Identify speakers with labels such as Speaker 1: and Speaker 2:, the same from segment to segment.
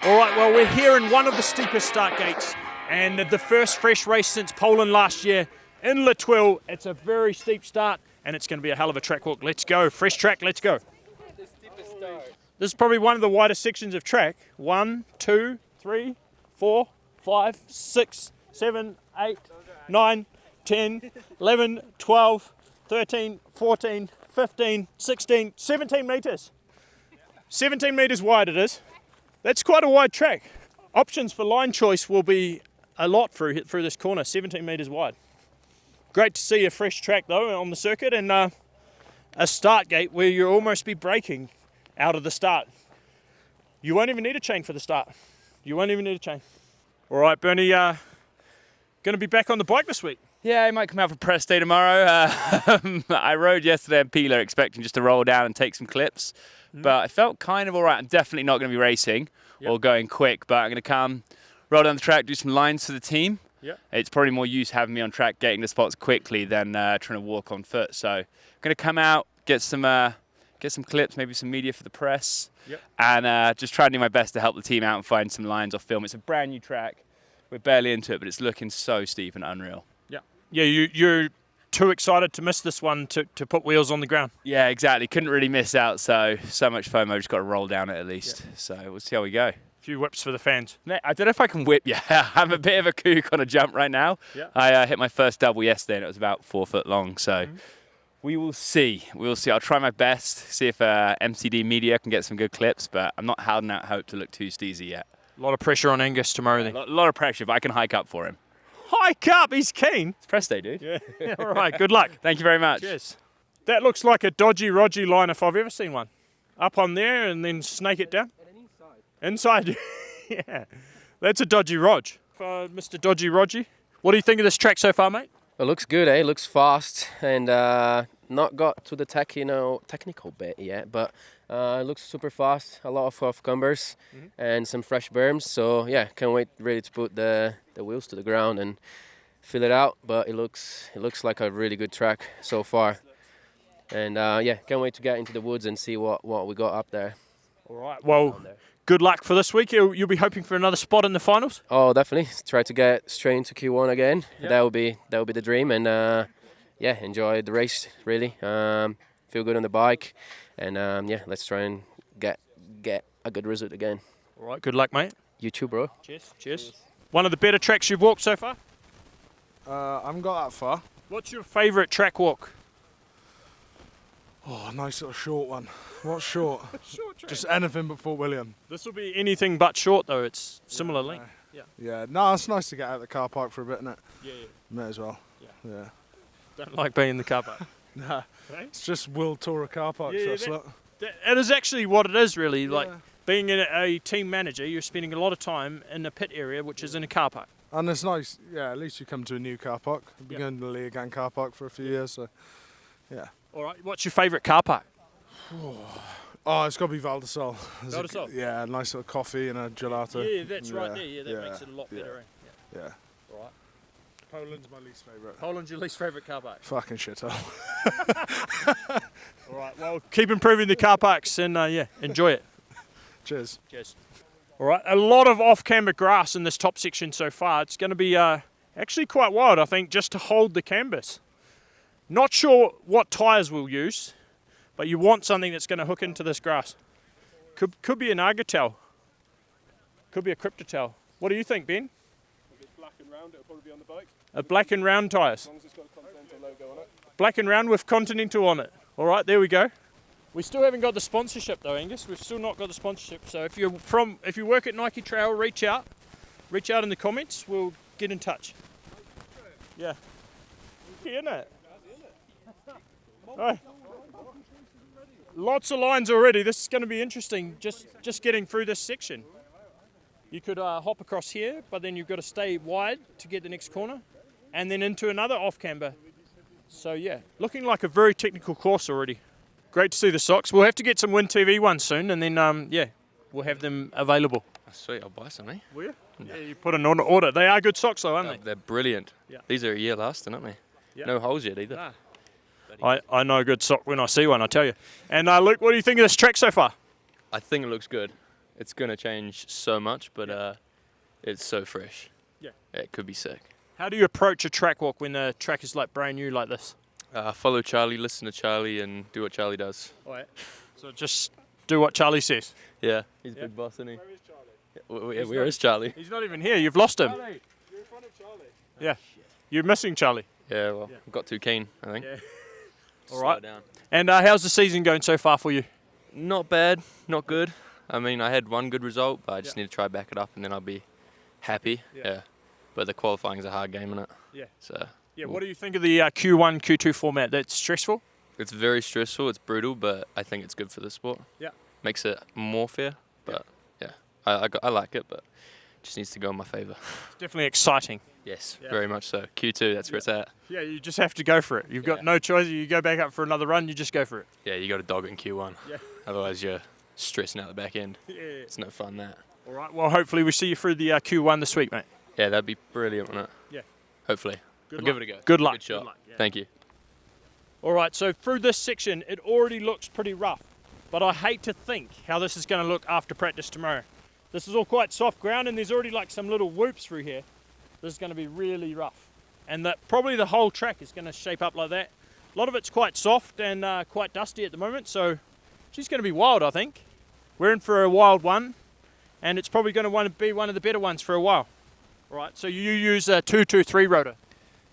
Speaker 1: All right, well, we're here in one of the steepest start gates, and the first fresh race since Poland last year in Thuile. It's a very steep start, and it's going to be a hell of a track walk. Let's go. Fresh track, let's go. This is probably one of the widest sections of track. 1, 2, 3, 4, 5, 6, 7, 8, 9, 10, 11, 12, 13, 14, 15, 16, 17 metres. 17 metres wide it is. That's quite a wide track. Options for line choice will be a lot through this corner, 17 metres wide. Great to see a fresh track though on the circuit, and a start gate where you'll almost be braking out of the start. You won't even need a chain for the start. You won't even need a chain. All right, Bernie, going to be back on the bike this week.
Speaker 2: Yeah, I might come out for press day tomorrow. I rode yesterday at Peeler expecting just to roll down and take some clips, but I felt kind of all right. I'm definitely not going to be racing or going quick, but I'm going to come, roll down the track, do some lines for the team. Yep. It's probably more use having me on track getting the spots quickly than trying to walk on foot. So I'm going to come out, get some clips, maybe some media for the press, and just try and do my best to help the team out and find some lines off film. It's a brand new track. We're barely into it, but it's looking so steep and unreal.
Speaker 1: Yeah, you're too excited to miss this one to put wheels on the ground.
Speaker 2: Yeah, exactly. Couldn't really miss out, so much FOMO. Just got to roll down it at least. So we'll see how we go.
Speaker 1: A few whips for the fans.
Speaker 2: Mate, I don't know if I can whip yet. I'm a bit of a kook on a jump right now. I hit my first double yesterday and it was about 4 foot long, so we will see. I'll try my best, see if MCD Media can get some good clips, but I'm not holding out hope to look too steezy yet.
Speaker 1: A lot of pressure on Angus tomorrow then.
Speaker 2: A lot of pressure, but I can hike up for him.
Speaker 1: Hike up, he's keen.
Speaker 2: It's press day, dude.
Speaker 1: Yeah. All right, good luck.
Speaker 2: Thank you very much.
Speaker 1: Cheers. That looks like a dodgy Rogy line if I've ever seen one. Up on there and then snake it down. And inside. Yeah. That's a dodgy Rog. Mr. Dodgy Rogy. What do you think of this track so far, mate?
Speaker 3: It looks good, eh? It looks fast and not got to the technical bit yet, but it looks super fast. A lot of cumbers and some fresh berms. So yeah, can't wait really to put the wheels to the ground and feel it out. But it looks like a really good track so far. And yeah, can't wait to get into the woods and see what we got up there.
Speaker 1: All right. Well, good luck for this week. You'll be hoping for another spot in the finals.
Speaker 3: Oh, definitely. Try to get straight into Q1 again. Yep. That would be the dream. And yeah, enjoy the race really. Feel good on the bike. And yeah, let's try and get a good result again.
Speaker 1: All right. Good luck, mate.
Speaker 3: You too, bro.
Speaker 1: Cheers. One of the better tracks you've walked so far?
Speaker 4: I haven't got that far.
Speaker 1: What's your favourite track walk?
Speaker 4: Oh, a nice little short one. What's short?
Speaker 1: Short track.
Speaker 4: Just anything but Fort William.
Speaker 1: This will be anything but short, though. It's similar length.
Speaker 4: Yeah. No, it's nice to get out of the car park for a bit, isn't it?
Speaker 1: Yeah.
Speaker 4: May as well. Yeah.
Speaker 1: Don't like being in the car park.
Speaker 4: Nah. It's just World Tour of car parks.
Speaker 1: It is actually what it is, really. Like being a team manager, you're spending a lot of time in a pit area, which is in a car park.
Speaker 4: And it's nice. Yeah, at least you come to a new car park. I've been going to the Leogang car park for a few years, so yeah.
Speaker 1: All right. What's your favourite car park?
Speaker 4: Oh, it's got to be Val de Sol.
Speaker 1: Val de Sol?
Speaker 4: Yeah, a nice little coffee and a gelato.
Speaker 1: Yeah, that's right there. Yeah, that makes it a lot better.
Speaker 4: Yeah.
Speaker 1: All right.
Speaker 4: Poland's my least favourite.
Speaker 1: Poland's your least favourite car park?
Speaker 4: Fucking shithole.
Speaker 1: All right, well, keep improving the car parks and, enjoy it.
Speaker 4: Cheers.
Speaker 1: All right, a lot of off-camber grass in this top section so far. It's going to be actually quite wild, I think, just to hold the canvas. Not sure what tyres we'll use, but you want something that's going to hook into this grass. Could be an Argotel. Could be a Cryptotel. What do you think, Ben?
Speaker 5: If it's black and round, it'll probably be on the bike.
Speaker 1: A black and round tyres.
Speaker 5: As long as it's got a Continental logo on it.
Speaker 1: Black and round with Continental on it. All right, there we go. We still haven't got the sponsorship though, Angus. We've still not got the sponsorship. So if you work at Nike Trail, reach out in the comments. We'll get in touch. Yeah. Isn't it? Oh. Lots of lines already. This is going to be interesting. Just getting through this section. You could hop across here, but then you've got to stay wide to get the next corner, and then into another off camber. So yeah, looking like a very technical course already. Great to see the socks. We'll have to get some Wyntv ones soon, and then we'll have them available.
Speaker 6: Sweet, I'll buy some, eh?
Speaker 1: Will you? Yeah, you put an order. They are good socks though, aren't they?
Speaker 6: They're brilliant.
Speaker 1: Yeah.
Speaker 6: These are a year lasting, aren't they?
Speaker 1: Yeah.
Speaker 6: No holes yet either.
Speaker 1: Nah. I know a good sock when I see one, I tell you. And Luke, what do you think of this track so far?
Speaker 6: I think it looks good. It's going to change so much, but it's so fresh.
Speaker 1: Yeah.
Speaker 6: It could be sick.
Speaker 1: How do you approach a track walk when the track is like brand new like this?
Speaker 6: Follow Charlie, listen to Charlie, and do what Charlie does.
Speaker 1: All right. So just do what Charlie says.
Speaker 6: Yeah, he's
Speaker 1: Yeah.
Speaker 6: big boss, isn't he?
Speaker 5: Where is Charlie?
Speaker 6: Where is Charlie?
Speaker 1: He's not even here. You've lost him.
Speaker 5: Charlie, you're in front of Charlie.
Speaker 1: Yeah. You're missing Charlie.
Speaker 6: Yeah, well, I got too keen, I think.
Speaker 1: Yeah.
Speaker 6: Slow
Speaker 1: All right.
Speaker 6: down.
Speaker 1: And how's the season going so far for you?
Speaker 6: Not bad, not good. I mean, I had one good result, but I just need to try back it up, and then I'll be happy. Yeah. But the qualifying is a hard game, isn't it?
Speaker 1: Yeah.
Speaker 6: So
Speaker 1: Yeah. What do you think of the Q1, Q2 format? That's stressful?
Speaker 6: it's very stressful. It's brutal, but I think it's good for the sport.
Speaker 1: Yeah.
Speaker 6: Makes it more fair. But yeah, I like it, but just needs to go in my favour.
Speaker 1: It's definitely exciting.
Speaker 6: Yes,
Speaker 1: Yeah.
Speaker 6: very much so. Q2, that's where it's at.
Speaker 1: Yeah, you just have to go for it. You've got
Speaker 6: Yeah.
Speaker 1: no choice. You go back up for another run, you just go for it.
Speaker 6: Yeah, you got to dog it in Q1.
Speaker 1: Yeah.
Speaker 6: Otherwise, you're stressing out the back end.
Speaker 1: Yeah.
Speaker 6: It's no fun, that.
Speaker 1: All right. Well, hopefully we see you through the Q1 this week, mate.
Speaker 6: Yeah, that'd be brilliant, wouldn't it?
Speaker 1: Yeah.
Speaker 6: Hopefully.
Speaker 1: Good
Speaker 6: I'll
Speaker 1: luck.
Speaker 6: give it a go.
Speaker 1: Good luck.
Speaker 6: Good shot.
Speaker 1: Good luck, yeah.
Speaker 6: Thank you.
Speaker 1: All right. So through this section, it already looks pretty rough, but I hate to think how this is going to look after practice tomorrow. This is all quite soft ground, and there's already like some little whoops through here. This is going to be really rough, and probably the whole track is going to shape up like that. A lot of it's quite soft and quite dusty at the moment, so she's going to be wild, I think. We're in for a wild one, and it's probably going to be one of the better ones for a while. All right, so you use a 223 rotor.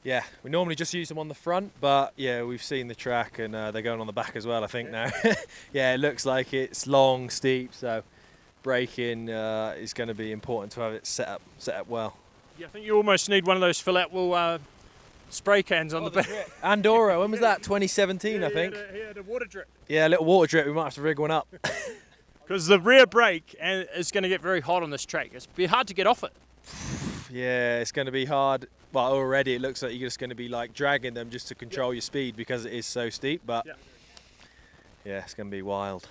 Speaker 7: Yeah, we normally just use them on the front, but yeah, we've seen the track and they're going on the back as well, I think now. Yeah, it looks like it's long, steep, so braking is going to be important to have it set up well.
Speaker 1: Yeah, I think you almost need one of those fill-out spray cans on the back.
Speaker 7: Andorra, when was that? 2017, I think.
Speaker 1: He had a water drip.
Speaker 7: Yeah, a little water drip, we might have to rig one up.
Speaker 1: Because the rear brake is going to get very hot on this track. It's be hard to get off it.
Speaker 7: Yeah, it's going to be hard. Well, already it looks like you're just going to be like dragging them just to control your speed because it is so steep, but yeah, it's going to be wild.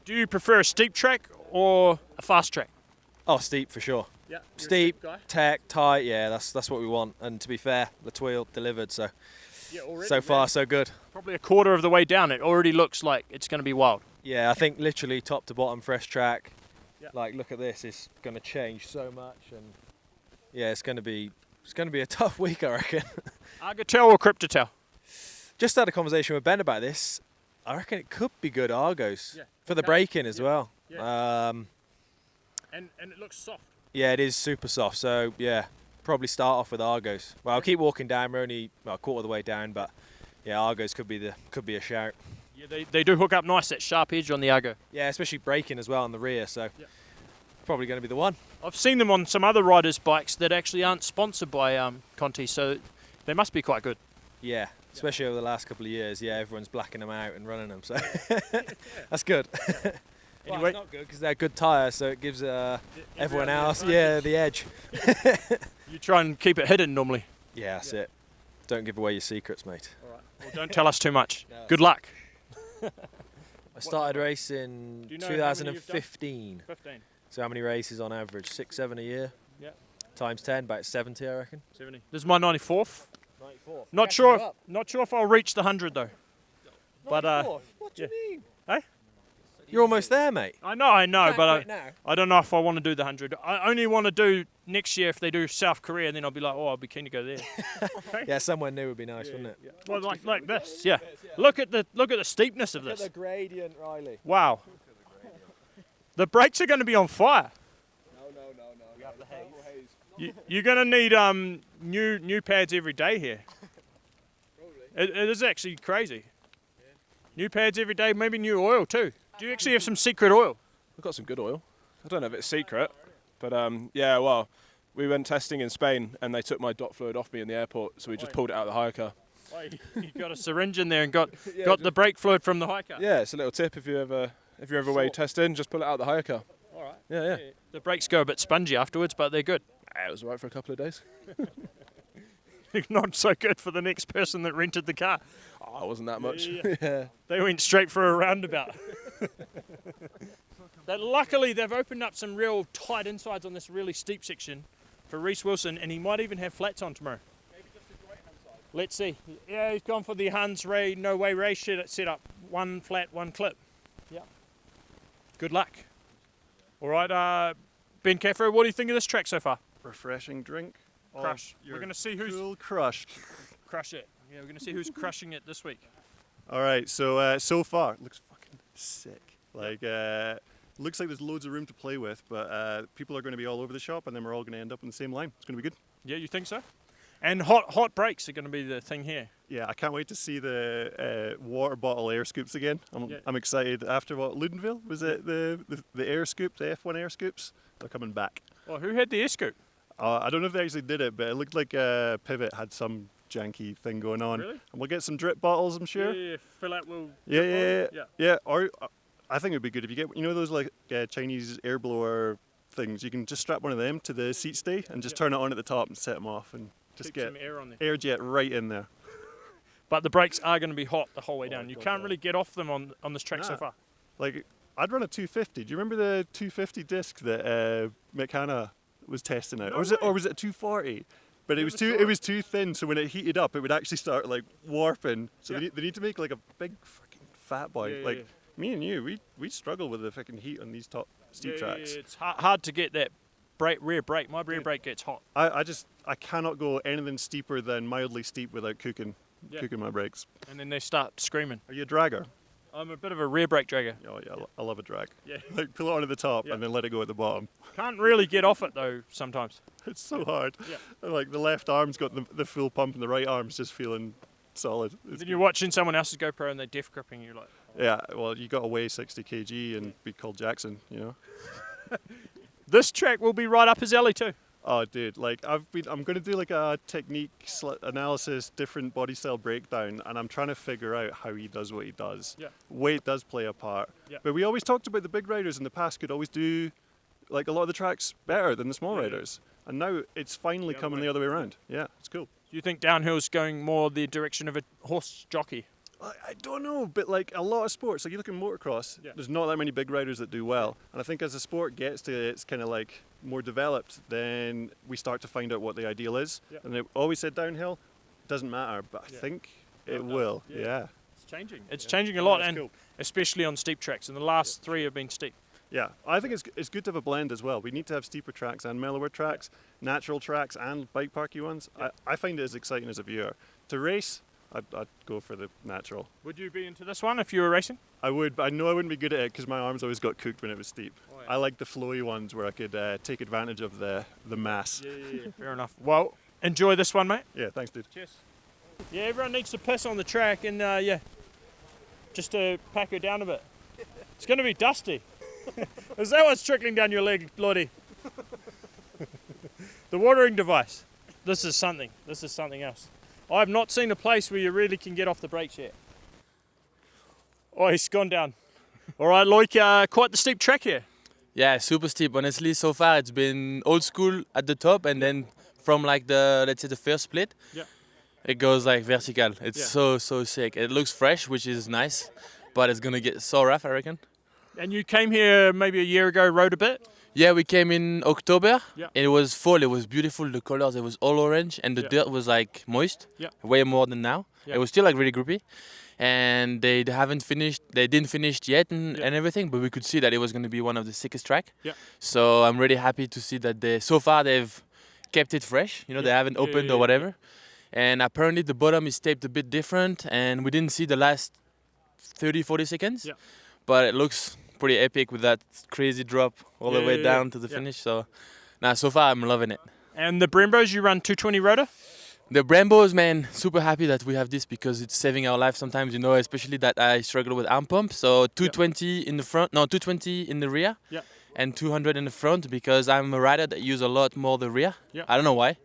Speaker 1: Do you prefer a steep track or a fast track?
Speaker 7: Oh, steep for sure.
Speaker 1: Yeah,
Speaker 7: Steep, tech, tight, yeah, that's what we want. And to be fair, the Thuile delivered, so so far so good.
Speaker 1: Probably a quarter of the way down. It already looks like it's going to be wild.
Speaker 7: Yeah, I think literally top to bottom fresh track.
Speaker 1: Yeah.
Speaker 7: Like, look at this, it's going to change so much, and yeah, it's going to be a tough week, I reckon.
Speaker 1: Argotel or Cryptotel?
Speaker 7: Just had a conversation with Ben about this. I reckon it could be good Argos for the braking as well.
Speaker 1: Yeah. And it looks soft.
Speaker 7: Yeah, it is super soft. So yeah, probably start off with Argos. Well, I'll keep walking down. We're only a quarter of the way down, but yeah, Argos could be a shout.
Speaker 1: Yeah, they do hook up nice, that sharp edge on the Argo.
Speaker 7: Yeah, especially braking as well on the rear. So probably going to be the one.
Speaker 1: I've seen them on some other riders' bikes that actually aren't sponsored by Conti, so they must be quite good.
Speaker 7: Yeah, especially over the last couple of years. Yeah, everyone's blacking them out and running them, so that's good. Well,
Speaker 1: Anyway,
Speaker 7: it's not good because they're good tyres, so it gives everyone else the edge.
Speaker 1: you try and keep it hidden normally.
Speaker 7: Yeah, that's it. Don't give away your secrets, mate.
Speaker 1: All right. Well, don't tell us too much. Good luck.
Speaker 7: I started racing
Speaker 1: Do you know how many you've done?
Speaker 7: 2015.
Speaker 1: 15,
Speaker 7: So how many races on average? 6, 7 a year?
Speaker 1: Yeah.
Speaker 7: Times 10, about 70, I reckon.
Speaker 1: 70. This is my 94th.
Speaker 7: 94.
Speaker 1: Not sure if I'll reach the 100 though. But
Speaker 7: what do you mean?
Speaker 1: Hey?
Speaker 7: You're almost there, mate.
Speaker 1: I know, but
Speaker 7: now.
Speaker 1: I don't know if I want to do the 100. I only want to do next year if they do South Korea, and then I'll be like, oh, I'll be keen to go there.
Speaker 7: Yeah, somewhere new would be nice, wouldn't it?
Speaker 1: Well, like this, yeah. Look at the steepness of
Speaker 7: Look
Speaker 1: this.
Speaker 7: at the gradient, Riley.
Speaker 1: Wow. The brakes are going to be on fire.
Speaker 5: No. We have the haze.
Speaker 1: You're going to need new pads every day here. It is actually crazy. New pads every day, maybe new oil too. Do you actually have some secret oil?
Speaker 5: We've got some good oil. I don't know if it's secret, but yeah, well, we went testing in Spain and they took my dot fluid off me in the airport, so we just pulled it out of the hire car.
Speaker 1: Oh, you got a syringe in there and got the brake fluid from the high car.
Speaker 5: Yeah, it's a little tip if you're ever away testing, just pull it out of the hire car.
Speaker 1: All right.
Speaker 5: Yeah.
Speaker 1: The brakes go a bit spungy afterwards, but they're good.
Speaker 5: It was alright for a couple of days.
Speaker 1: Not so good for the next person that rented the car.
Speaker 5: Oh, it wasn't that much.
Speaker 1: Yeah.
Speaker 5: Yeah.
Speaker 1: They went straight for a roundabout. Luckily, they've opened up some real tight insides on this really steep section for Reece Wilson, and he might even have flats on tomorrow.
Speaker 5: Maybe just his right-hand side.
Speaker 1: Let's see. Yeah, he's gone for the Hans Ray No Way race setup. One flat, one clip. Yeah. Good luck. All right, Ben Caffro, what do you think of this track so far?
Speaker 8: Refreshing drink.
Speaker 1: Crush. We're going to see who's
Speaker 8: cool crushed.
Speaker 1: crush it. Yeah, we're going to see who's crushing it this week.
Speaker 8: All right, so far it looks fucking sick. Like looks like there's loads of room to play with, but people are going to be all over the shop, and then we're all going to end up in the same line. It's going to be good.
Speaker 1: Yeah, you think so? And hot breaks are going to be the thing here.
Speaker 8: Yeah, I can't wait to see the water bottle air scoops again. I'm excited. After what, Ludenville? Was it the air scoop, the F1 air scoops? They're coming back.
Speaker 1: Well, who had the air scoop?
Speaker 8: I don't know if they actually did it, but it looked like Pivot had some janky thing going on.
Speaker 1: Really?
Speaker 8: And we'll get some drip bottles, I'm sure.
Speaker 1: Yeah, fill out will.
Speaker 8: Yeah. Or I think it'd be good if you get, those like Chinese air blower things. You can just strap one of them to the seat stay and just turn it on at the top and set them off and just
Speaker 1: Keep
Speaker 8: get
Speaker 1: some air on there.
Speaker 8: air jet right in there.
Speaker 1: But the brakes are going to be hot the whole way down. You can't really get off them on this track so
Speaker 8: Nah.
Speaker 1: far.
Speaker 8: Like I'd run a 250. Do you remember the 250 disc that McHanna was testing out, or was it a 240? But it was too thin, so when it heated up, it would actually start like warping. So they need to make like a big fucking fat boy. Me and you, we struggle with the fucking heat on these top steep tracks.
Speaker 1: It's hard to get that rear brake. My rear brake gets hot.
Speaker 8: I cannot go anything steeper than mildly steep without cooking my brakes.
Speaker 1: And then they start screaming.
Speaker 8: Are you a dragger?
Speaker 1: I'm a bit of a rear brake dragger.
Speaker 8: Oh yeah, I love a drag.
Speaker 1: Yeah.
Speaker 8: Like pull it onto the top and then let it go at the bottom.
Speaker 1: Can't really get off it though sometimes.
Speaker 8: It's so hard.
Speaker 1: Yeah.
Speaker 8: Like the left arm's got the full pump and the right arm's just feeling solid.
Speaker 1: Then you're watching someone else's GoPro and they're def gripping you like.
Speaker 8: Yeah, well, you got to weigh 60 kg and be called Jackson,
Speaker 1: This track will be right up his alley too.
Speaker 8: Oh, dude, like I'm going to do like a technique analysis, different body style breakdown, and I'm trying to figure out how he does what he does.
Speaker 1: Yeah.
Speaker 8: Weight does play a part, but we always talked about the big riders in the past could always do like a lot of the tracks better than the small riders, and now it's finally coming the other way around. Yeah, it's cool.
Speaker 1: Do you think downhill's going more the direction of a horse jockey?
Speaker 8: I don't know, but like a lot of sports, like you look at motocross, there's not that many big riders that do well. And I think as the sport gets to its kind of like more developed, then we start to find out what the ideal is. And they always said downhill, doesn't matter, but I think it will. Yeah.
Speaker 1: It's changing. It's changing a lot,
Speaker 8: That's
Speaker 1: and
Speaker 8: cool.
Speaker 1: especially on steep tracks. And the last 3 have been steep.
Speaker 8: Yeah, I think it's good to have a blend as well. We need to have steeper tracks and mellower tracks, natural tracks and bike parky ones. I find it as exciting as a viewer. To race, I'd go for the natural.
Speaker 1: Would you be into this one if you were racing?
Speaker 8: I would, but I know I wouldn't be good at it because my arms always got cooked when it was steep. I like the flowy ones where I could take advantage of the mass.
Speaker 1: Yeah. Fair enough. Well, enjoy this one, mate.
Speaker 8: Yeah, thanks, dude.
Speaker 1: Cheers. Yeah, everyone needs to piss on the track and, just to pack her down a bit. It's going to be dusty. Is that what's trickling down your leg, Lottie? The watering device. This is something else. I've not seen a place where you really can get off the brakes yet. Oh, he's gone down. All right, Loic, quite the steep track here.
Speaker 6: Yeah, super steep. Honestly, so far it's been old school at the top, and then from like let's say the first split, it goes like vertical. It's so sick. It looks fresh, which is nice, but it's gonna get so rough, I reckon.
Speaker 1: And you came here maybe a year ago, rode a bit?
Speaker 6: Yeah, we came in October.
Speaker 1: Yeah.
Speaker 6: It was fall. It was beautiful. The colors, it was all orange, and the dirt was like moist.
Speaker 1: Yeah.
Speaker 6: Way more than now.
Speaker 1: Yeah.
Speaker 6: It was still like really grippy, and they didn't finish yet and everything. But we could see that it was going to be one of the sickest track.
Speaker 1: Yeah.
Speaker 6: So I'm really happy to see that so far they've kept it fresh. They haven't opened or whatever. And apparently the bottom is taped a bit different, and we didn't see the last 30-40 seconds.
Speaker 1: Yeah.
Speaker 6: But it looks pretty epic with that crazy drop all the way down to the finish. So so far I'm loving it.
Speaker 1: And the Brembos, you run 220 rotor?
Speaker 6: The Brembos, man, super happy that we have this because it's saving our life sometimes, especially that I struggle with arm pump. So 220 in the front, 220 in the rear, and 200 in the front because I'm a rider that use a lot more the rear. I don't know why.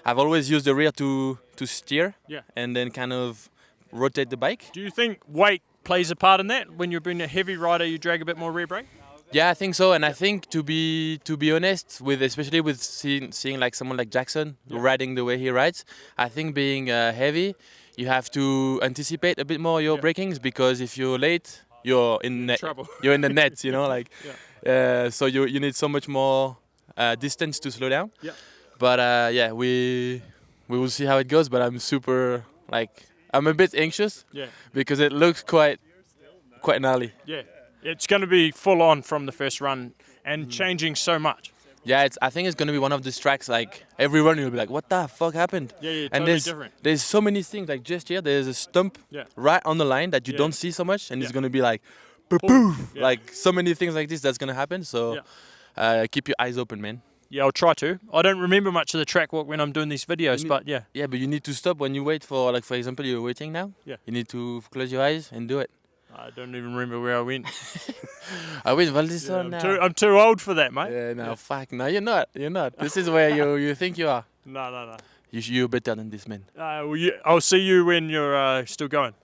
Speaker 6: I've always used the rear to steer and then kind of rotate the bike.
Speaker 1: Do you think weight plays a part in that? When you're being a heavy rider, you drag a bit more rear brake?
Speaker 6: Yeah, I think so, and I think to be honest, especially with seeing like someone like Jackson riding the way he rides, I think being heavy, you have to anticipate a bit more your brakings because if you're late, you're in
Speaker 1: trouble.
Speaker 6: You're in the net, so you need so much more distance to slow down.
Speaker 1: Yeah.
Speaker 6: But we will see how it goes. But I'm super I'm a bit anxious because it looks quite gnarly.
Speaker 1: Yeah. It's going to be full on from the first run. and changing so much.
Speaker 6: Yeah, I think it's gonna be one of these tracks. Like everyone will be like, "What the fuck happened?"
Speaker 1: Yeah,
Speaker 6: and
Speaker 1: totally different.
Speaker 6: there's so many things. Like just here, there's a stump
Speaker 1: Yeah.
Speaker 6: right on the line that you
Speaker 1: Yeah.
Speaker 6: don't see so much, and it's
Speaker 1: Yeah.
Speaker 6: gonna be like, poof,
Speaker 1: Yeah.
Speaker 6: like so many things like this that's gonna happen. So keep your eyes open, man.
Speaker 1: Yeah, I'll try to. I don't remember much of the track walk when I'm doing these videos, but yeah.
Speaker 6: Yeah, but you need to stop when you wait for, like, for example, you're waiting now.
Speaker 1: Yeah.
Speaker 6: You need to close your eyes and do it.
Speaker 1: I don't even remember where I went.
Speaker 6: I went Valdison
Speaker 1: Yeah,
Speaker 6: now.
Speaker 1: I'm too old for that, mate.
Speaker 6: Yeah, no, fuck. No, you're not. You're not. This is where you think you are.
Speaker 1: No.
Speaker 6: You're better than this, man.
Speaker 1: I'll see you when you're still going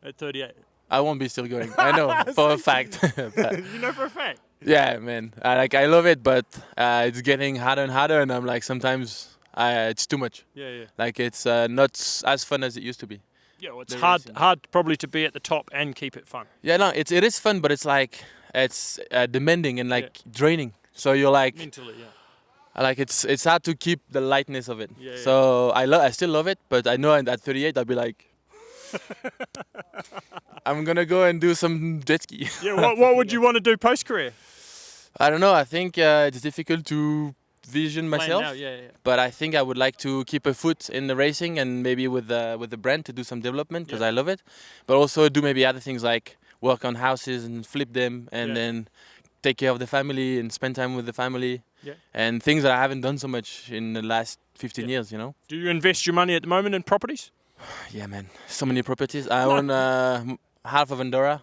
Speaker 1: at 38.
Speaker 6: I won't be still going. I know for a fact. But
Speaker 1: You know for a fact.
Speaker 6: yeah, man. I love it, but it's getting harder and harder, and I'm like sometimes it's too much.
Speaker 1: Yeah.
Speaker 6: Like it's not as fun as it used to be.
Speaker 1: Yeah, well, it's
Speaker 6: The
Speaker 1: hard
Speaker 6: racing.
Speaker 1: probably to be at the top and keep it fun.
Speaker 6: Yeah, no, it is fun, but it's like it's demanding and like draining. So you're like.
Speaker 1: Mentally, yeah.
Speaker 6: Like it's hard to keep the lightness of it.
Speaker 1: Yeah, yeah.
Speaker 6: So I still love it, but I know at 38 I'll be like, I'm gonna go and do some jet ski.
Speaker 1: Yeah, what would you want to do post career?
Speaker 6: I don't know. I think it's difficult to vision myself,
Speaker 1: Now, yeah.
Speaker 6: but I think I would like to keep a foot in the racing and maybe with the brand to do some development because I love it, but also do maybe other things like work on houses and flip them and then take care of the family and spend time with the family.
Speaker 1: Yeah.
Speaker 6: And things that I haven't done so much in the last 15 years, you know?
Speaker 1: Do you invest your money at the moment in properties?
Speaker 6: Yeah, man. So many properties. I own half of Andorra.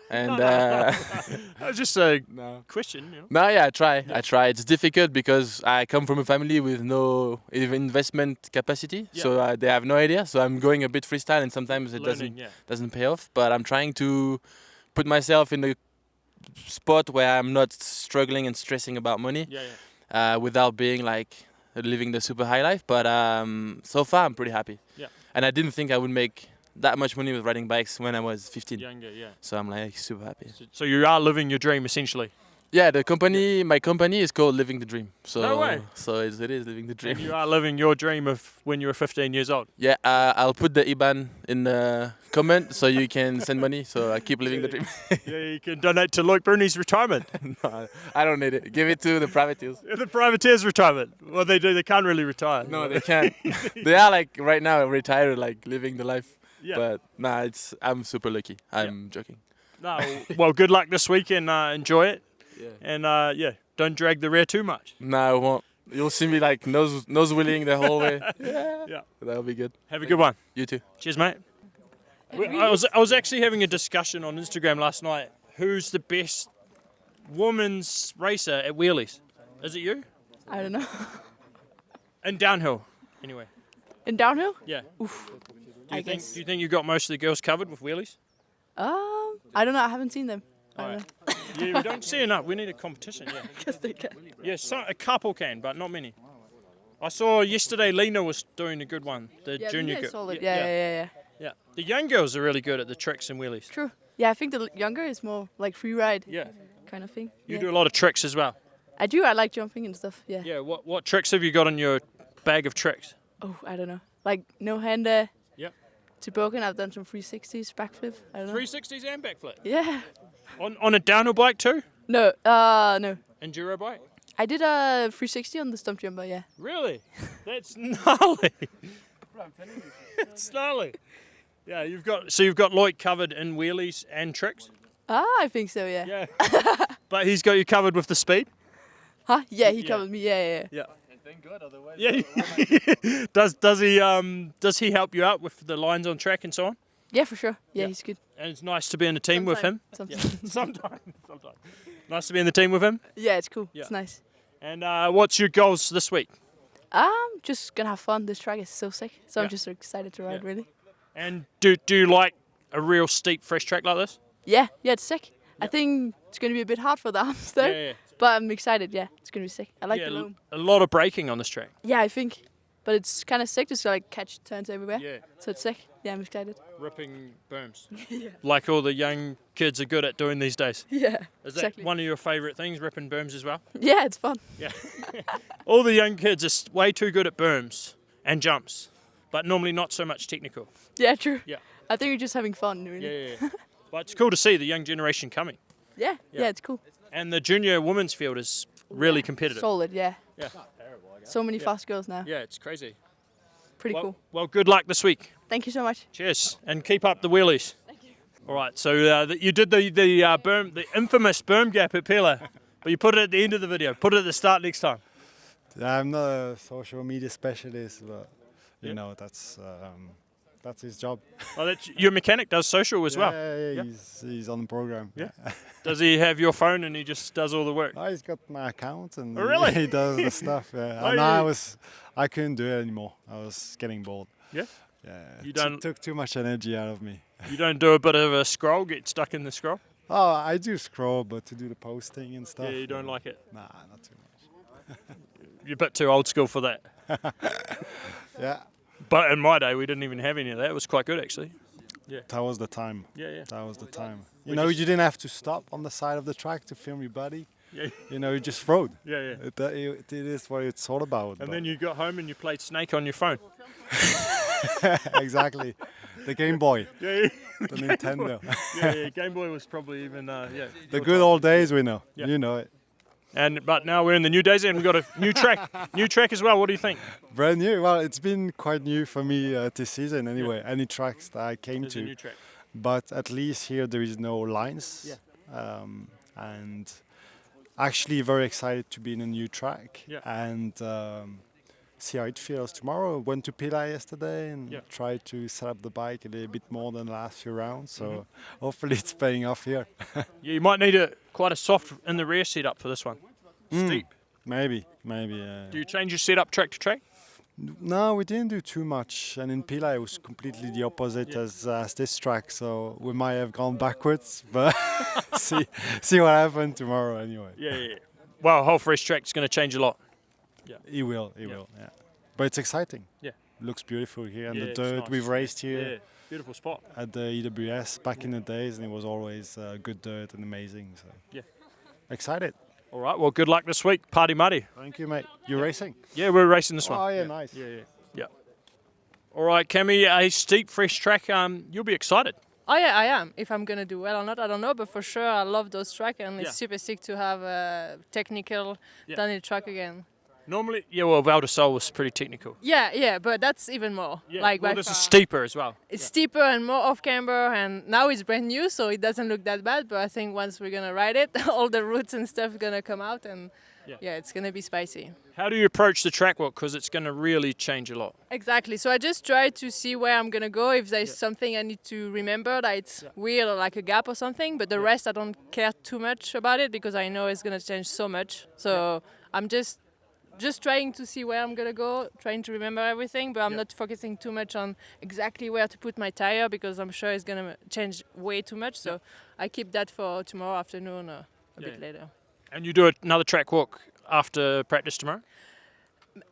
Speaker 6: And
Speaker 1: That's just a question, you know.
Speaker 6: no, yeah, I try. It's difficult because I come from a family with no investment capacity. So they have no idea. So I'm going a bit freestyle and sometimes it doesn't pay off. But I'm trying to put myself in the spot where I'm not struggling and stressing about money without being like living the super high life. But so far I'm pretty happy.
Speaker 1: Yeah.
Speaker 6: And I didn't think I would make that much money with riding bikes when I was 15.
Speaker 1: Younger, yeah.
Speaker 6: So I'm like super happy.
Speaker 1: So you are living your dream essentially.
Speaker 6: Yeah, my company is called Living the Dream. So
Speaker 1: No way.
Speaker 6: So it is living the
Speaker 1: And
Speaker 6: dream.
Speaker 1: you are living your dream of when you were 15 years old.
Speaker 6: Yeah, I'll put the IBAN in the comment so you can send money. So I keep living the dream.
Speaker 1: Yeah, you can donate to Luke Bruni's retirement.
Speaker 6: No, I don't need it. Give it to the privateers.
Speaker 1: The privateers retirement. Well, they do. They can't really retire.
Speaker 6: No, they can't. They are like right now retired, like living the life.
Speaker 1: Yeah.
Speaker 6: But nah, I'm super lucky. I'm joking.
Speaker 1: No. Well, good luck this week and enjoy it.
Speaker 6: Yeah.
Speaker 1: And don't drag the rear too much.
Speaker 6: Nah, I won't. You'll see me like nose wheeling the whole way.
Speaker 1: Yeah.
Speaker 6: That'll be good.
Speaker 1: Have a good one.
Speaker 6: You too.
Speaker 1: Cheers, mate. I was actually having a discussion on Instagram last night. Who's the best women's racer at wheelies? Is it you?
Speaker 9: I don't know.
Speaker 1: In downhill, anyway.
Speaker 9: In downhill?
Speaker 1: Yeah.
Speaker 9: Oof.
Speaker 1: Do
Speaker 9: I
Speaker 1: you think
Speaker 9: guess.
Speaker 1: you think you got most of the girls covered with wheelies?
Speaker 9: I don't know. I haven't seen them. I don't know.
Speaker 1: Yeah, we don't see enough. We need a competition. Yeah.
Speaker 9: Guess they can.
Speaker 1: Yeah, a couple can, but not many. I saw yesterday Lena was doing a good one. The
Speaker 9: Yeah,
Speaker 1: junior
Speaker 9: Lena
Speaker 1: girl.
Speaker 9: is solid. Yeah.
Speaker 1: Yeah. The young girls are really good at the tricks and wheelies.
Speaker 9: True. Yeah, I think the younger is more like free ride
Speaker 1: Yeah.
Speaker 9: kind of thing.
Speaker 1: You
Speaker 9: yeah.
Speaker 1: do a lot of tricks as well.
Speaker 9: I do. I like jumping and stuff. Yeah.
Speaker 1: Yeah. What tricks have you got in your bag of tricks?
Speaker 9: Oh, I don't know. Like no hander.
Speaker 1: Yep.
Speaker 9: To broken. I've done some 360s, backflip. I don't know.
Speaker 1: 360s and backflip.
Speaker 9: Yeah.
Speaker 1: On a downhill bike too?
Speaker 9: No. No.
Speaker 1: Enduro bike?
Speaker 9: I did a 360 on the stump jumper. Yeah.
Speaker 1: Really? That's gnarly. It's gnarly. Yeah, you've got Lloyd covered in wheelies and tricks.
Speaker 9: I think so. Yeah.
Speaker 1: Yeah. But he's got you covered with the speed.
Speaker 9: Huh? Yeah, he covered me. Yeah.
Speaker 1: Yeah.
Speaker 6: Thank God, otherwise.
Speaker 1: Yeah. Does he help you out with the lines on track and so on?
Speaker 9: Yeah, for sure. Yeah, he's good.
Speaker 1: And it's nice to be in the team with him.
Speaker 9: Sometimes.
Speaker 1: Yeah. Sometimes. Nice to be in the team with him.
Speaker 9: Yeah, it's cool.
Speaker 1: Yeah.
Speaker 9: It's nice.
Speaker 1: And what's your goals this week?
Speaker 9: I'm just gonna have fun. This track is so sick, so
Speaker 1: Yeah.
Speaker 9: I'm just so excited to ride.
Speaker 1: Yeah.
Speaker 9: Really.
Speaker 1: And do you like a real steep, fresh track like this?
Speaker 9: Yeah, it's sick. I think it's gonna be a bit hard for the arms though,
Speaker 1: Yeah.
Speaker 9: but I'm excited. Yeah, it's gonna be sick. I like
Speaker 1: Yeah,
Speaker 9: the loam.
Speaker 1: a lot of braking on this track.
Speaker 9: Yeah, I think, but it's kind of sick just to like catch turns everywhere.
Speaker 1: Yeah.
Speaker 9: So it's sick. Yeah, I'm excited.
Speaker 1: Ripping berms.
Speaker 9: Yeah.
Speaker 1: Like all the young kids are good at doing these days.
Speaker 9: Yeah.
Speaker 1: Is that
Speaker 9: exactly.
Speaker 1: one of your favourite things, ripping berms as well?
Speaker 9: Yeah, it's fun.
Speaker 1: Yeah. All the young kids are way too good at berms and jumps, but normally not so much technical.
Speaker 9: Yeah, true.
Speaker 1: Yeah.
Speaker 9: I think we're just having fun. Really.
Speaker 1: Yeah. But it's cool to see the young generation coming.
Speaker 9: Yeah, it's cool.
Speaker 1: And the junior women's field is really competitive.
Speaker 9: Solid, yeah.
Speaker 1: Yeah.
Speaker 9: So many fast girls now.
Speaker 1: Yeah, it's crazy.
Speaker 9: Pretty cool.
Speaker 1: Well, good luck this week.
Speaker 9: Thank you so much.
Speaker 1: Cheers, and keep up the wheelies. Thank you. All right, so you did the berm, the infamous berm gap at Pela, but you put it at the end of the video. Put it at the start next time.
Speaker 10: I'm not a social media specialist, but you know that's his job.
Speaker 1: Oh, your mechanic does social as well.
Speaker 10: Yeah. He's on the program.
Speaker 1: Yeah. Does he have your phone and he just does all the work?
Speaker 10: Oh, he's got my account and
Speaker 1: really?
Speaker 10: he does the stuff. Yeah.
Speaker 1: Oh,
Speaker 10: And
Speaker 1: yeah.
Speaker 10: I couldn't do it anymore. I was getting bored.
Speaker 1: Yeah.
Speaker 10: Yeah.
Speaker 1: You don't
Speaker 10: took too much energy out of me.
Speaker 1: You don't do a bit of a scroll, get stuck in the scroll?
Speaker 10: Oh, I do scroll, but to do the posting and stuff.
Speaker 1: Yeah, you don't like it?
Speaker 10: Nah, not too much.
Speaker 1: You're a bit too old school for that.
Speaker 10: Yeah.
Speaker 1: But in my day, we didn't even have any of that. It was quite good, actually. Yeah.
Speaker 10: That was the time.
Speaker 1: Yeah.
Speaker 10: That was the time. You didn't have to stop on the side of the track to film your buddy.
Speaker 1: Yeah.
Speaker 10: You just rode.
Speaker 1: Yeah.
Speaker 10: It is what it's all about.
Speaker 1: And then you got home and you played Snake on your phone.
Speaker 10: Exactly. The Game Boy.
Speaker 1: Yeah.
Speaker 10: The Nintendo.
Speaker 1: Yeah. Game Boy was probably even,
Speaker 10: The good old days we know.
Speaker 1: Yeah.
Speaker 10: You know it.
Speaker 1: But now we're in the new days and we've got a new track as well. What do you think?
Speaker 10: Brand new. Well, it's been quite new for me this season anyway. Any tracks that I came
Speaker 1: There's a
Speaker 10: to.
Speaker 1: new track.
Speaker 10: But at least here there is no lines.
Speaker 1: Yeah.
Speaker 10: And actually very excited to be in a new track.
Speaker 1: Yeah.
Speaker 10: And see how it feels tomorrow. Went to Pila yesterday and
Speaker 1: Yeah.
Speaker 10: tried to set up the bike a little bit more than the last few rounds. So hopefully it's paying off here.
Speaker 1: Yeah, you might need quite a soft in the rear setup for this one. Steep.
Speaker 10: Maybe.
Speaker 1: Do you change your setup track to track?
Speaker 10: No, we didn't do too much, and in Pila it was completely the opposite as this track. So we might have gone backwards, but see what happens tomorrow anyway.
Speaker 1: Yeah. Well, a whole fresh track's going to change a lot. Yeah.
Speaker 10: He will. Yeah. But it's exciting.
Speaker 1: Yeah.
Speaker 10: Looks beautiful here, and
Speaker 1: Yeah,
Speaker 10: the
Speaker 1: it's
Speaker 10: dirt
Speaker 1: nice.
Speaker 10: we've raced
Speaker 1: Yeah,
Speaker 10: here
Speaker 1: beautiful spot.
Speaker 10: at the EWS back in the days, and it was always good dirt and amazing. So
Speaker 1: Yeah.
Speaker 10: excited.
Speaker 1: All right, well, good luck this week. Party muddy.
Speaker 10: Thank you, mate. You're racing?
Speaker 1: Yeah, we're racing this one.
Speaker 10: Oh yeah, nice.
Speaker 1: Yeah. All right, Cammy, a steep, fresh track. You'll be excited.
Speaker 9: Oh yeah, I am. If I'm gonna do well or not, I don't know. But for sure, I love those tracks, and
Speaker 1: Yeah.
Speaker 9: it's super sick to have a technical downhill track again.
Speaker 1: Normally, Val de Sol was pretty technical.
Speaker 9: Yeah, but that's even more.
Speaker 1: Yeah,
Speaker 9: Like
Speaker 1: well,
Speaker 9: by
Speaker 1: this
Speaker 9: far.
Speaker 1: is steeper as well.
Speaker 9: It's steeper and more off camber, and now it's brand new, so it doesn't look that bad. But I think once we're gonna ride it, all the roots and stuff are gonna come out, and it's gonna be spicy.
Speaker 1: How do you approach the Trackwalk? Because it's going to really change a lot.
Speaker 9: Exactly. So I just try to see where I'm gonna go. If there's something I need to remember that it's weird or like a gap or something, but the rest I don't care too much about it because I know it's gonna change so much. So I'm just trying to see where I'm gonna go, trying to remember everything, but I'm not focusing too much on exactly where to put my tire because I'm sure it's gonna change way too much. So I keep that for tomorrow afternoon or a bit later.
Speaker 1: And you do another track walk after practice tomorrow?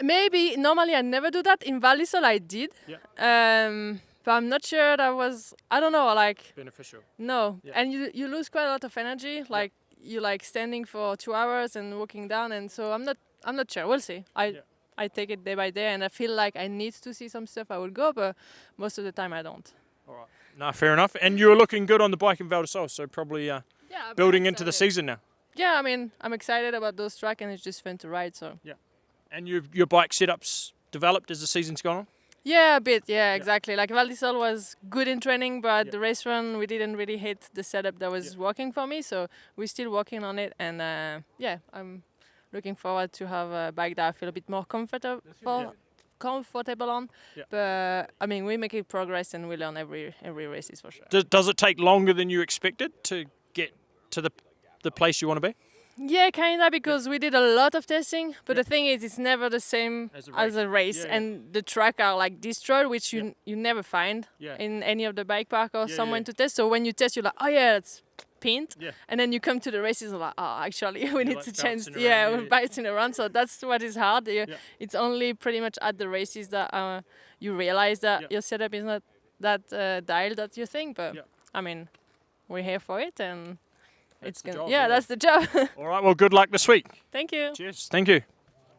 Speaker 9: Maybe. Normally I never do that. In Valisol I did. But I'm not sure that was, I don't know, like...
Speaker 1: Beneficial.
Speaker 9: No. And you lose quite a lot of energy. Like you like standing for 2 hours and walking down, and so I'm not sure. We'll see. I take it day by day, and I feel like I need to see some stuff. I will go, but most of the time I don't.
Speaker 1: All right. No, fair enough. And you were looking good on the bike in Val de Sol, so probably building into the season now.
Speaker 9: Yeah, I mean, I'm excited about those tracks, and it's just fun to ride. So.
Speaker 1: Yeah. And your bike setup's developed as the season's gone on?
Speaker 9: Yeah, a bit. Yeah, exactly. Like Val di Sole was good in training, but the race run we didn't really hit the setup that was working for me. So we're still working on it, and I'm looking forward to have a bike that I feel a bit more comfortable on. Yeah. But I mean, we're making progress, and we learn every race is for sure.
Speaker 1: Does it take longer than you expected to get to the place you want to be?
Speaker 9: Yeah, kinda, because we did a lot of testing, but the thing is, it's never the same as a race, and the track are like destroyed, which you never find in any of the bike park or someone to test. So when you test, you're like, oh yeah, it's pinned, and then you come to the races and like, oh, actually we need to change. We're bouncing around. So that's what is hard. It's only pretty much at the races that you realize that your setup is not that dialed that you think. But I mean, we're here for it, and. That's the job.
Speaker 1: All right, well, good luck this week.
Speaker 9: Thank you.
Speaker 1: Cheers. Thank you.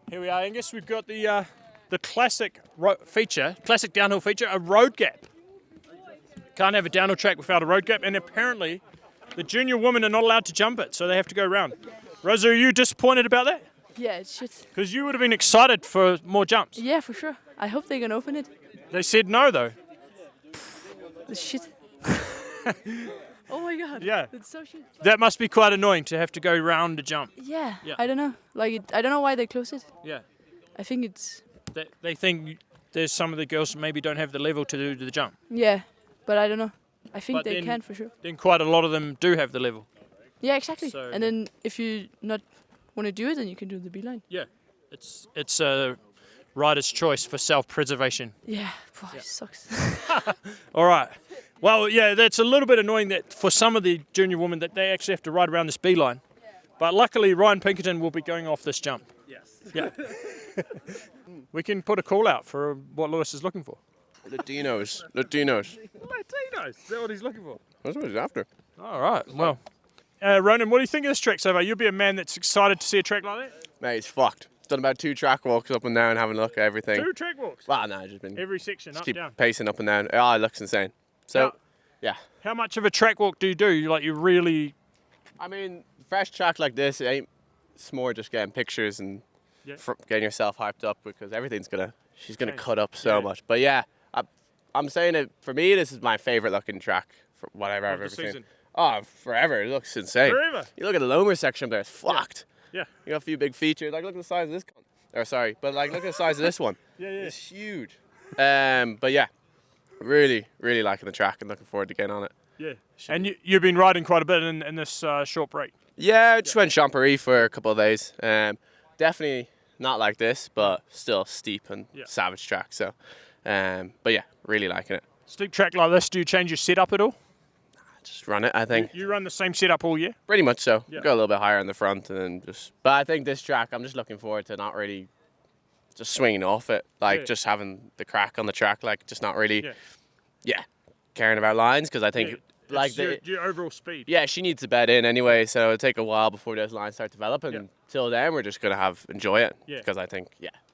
Speaker 1: Here we are, Angus. We've got the classic downhill feature, a road gap. Can't have a downhill track without a road gap, and apparently The junior women are not allowed to jump it, so they have to go round. Rosa, are you disappointed about that?
Speaker 11: Yeah, it's shit.
Speaker 1: Because you would have been excited for more jumps.
Speaker 11: Yeah, for sure. I hope they can open it.
Speaker 1: They said no, though.
Speaker 11: The shit. Oh my god.
Speaker 1: Yeah.
Speaker 11: It's so shit.
Speaker 1: That must be quite annoying to have to go round a jump.
Speaker 11: Yeah.
Speaker 1: Yeah.
Speaker 11: I don't know. I don't know why they close it.
Speaker 1: Yeah.
Speaker 11: I think it's.
Speaker 1: They think there's some of the girls maybe don't have the level to do the jump.
Speaker 11: Yeah, but I don't know. I think
Speaker 1: But
Speaker 11: they
Speaker 1: then-
Speaker 11: can for sure.
Speaker 1: Then quite a lot of them do have the level.
Speaker 11: Yeah, exactly.
Speaker 1: So-
Speaker 11: And then if you not want to do it, then you can do the beeline.
Speaker 1: Yeah. It's a rider's choice for self-preservation.
Speaker 11: Yeah. Boy, it sucks.
Speaker 1: All right. Well, yeah, that's a little bit annoying that for some of the junior women that they actually have to ride around this beeline. But luckily, Ryan Pinkerton will be going off this jump.
Speaker 12: Yes.
Speaker 1: Yeah. We can put a call out for what Lewis is looking for.
Speaker 12: Latinos.
Speaker 1: Latinos. Is that what he's looking for?
Speaker 12: That's what he's after.
Speaker 1: All right. Well, Ronan, what do you think of this track so far? You'll be a man that's excited to see a track like that?
Speaker 12: Mate, it's fucked. Done about 2 track walks up and down, having a look at everything.
Speaker 1: 2 track walks?
Speaker 12: Well, no, just been
Speaker 1: Every section,
Speaker 12: just
Speaker 1: up,
Speaker 12: keep
Speaker 1: down.
Speaker 12: pacing up and down. Oh, it looks insane. So, yeah.
Speaker 1: How much of a track walk do you do? You really...
Speaker 12: I mean, fresh track like this, it ain't. It's more just getting pictures and getting yourself hyped up because she's gonna cut up so much. But yeah, I'm saying it for me. This is my favorite looking track for whatever I've ever seen. Oh, forever! It looks insane.
Speaker 1: Forever.
Speaker 12: You look at the Lomer section up there; it's fucked.
Speaker 1: Yeah.
Speaker 12: You got a few big features. Like look at the size of this. Look at the size of this one.
Speaker 1: Yeah.
Speaker 12: It's huge. But yeah, really liking the track and looking forward to getting on it.
Speaker 1: Yeah. And you've been riding quite a bit in this short break.
Speaker 12: Yeah, just went Champery for a couple of days. Definitely not like this, but still steep and savage track. So, but yeah, really liking it.
Speaker 1: Steep track like this, do you change your setup at all?
Speaker 12: Just run it, I think.
Speaker 1: You run the same setup all year?
Speaker 12: Pretty much so.
Speaker 1: Yeah.
Speaker 12: Go a little bit higher in the front and then just. But I think this track, I'm just looking forward to not really just swinging off it, just having the crack on the track, just not really, caring about lines because I think.
Speaker 1: Your overall speed.
Speaker 12: Yeah, she needs to bed in anyway, so it'll take a while before those lines start developing. Till then, we're just gonna enjoy it because I think,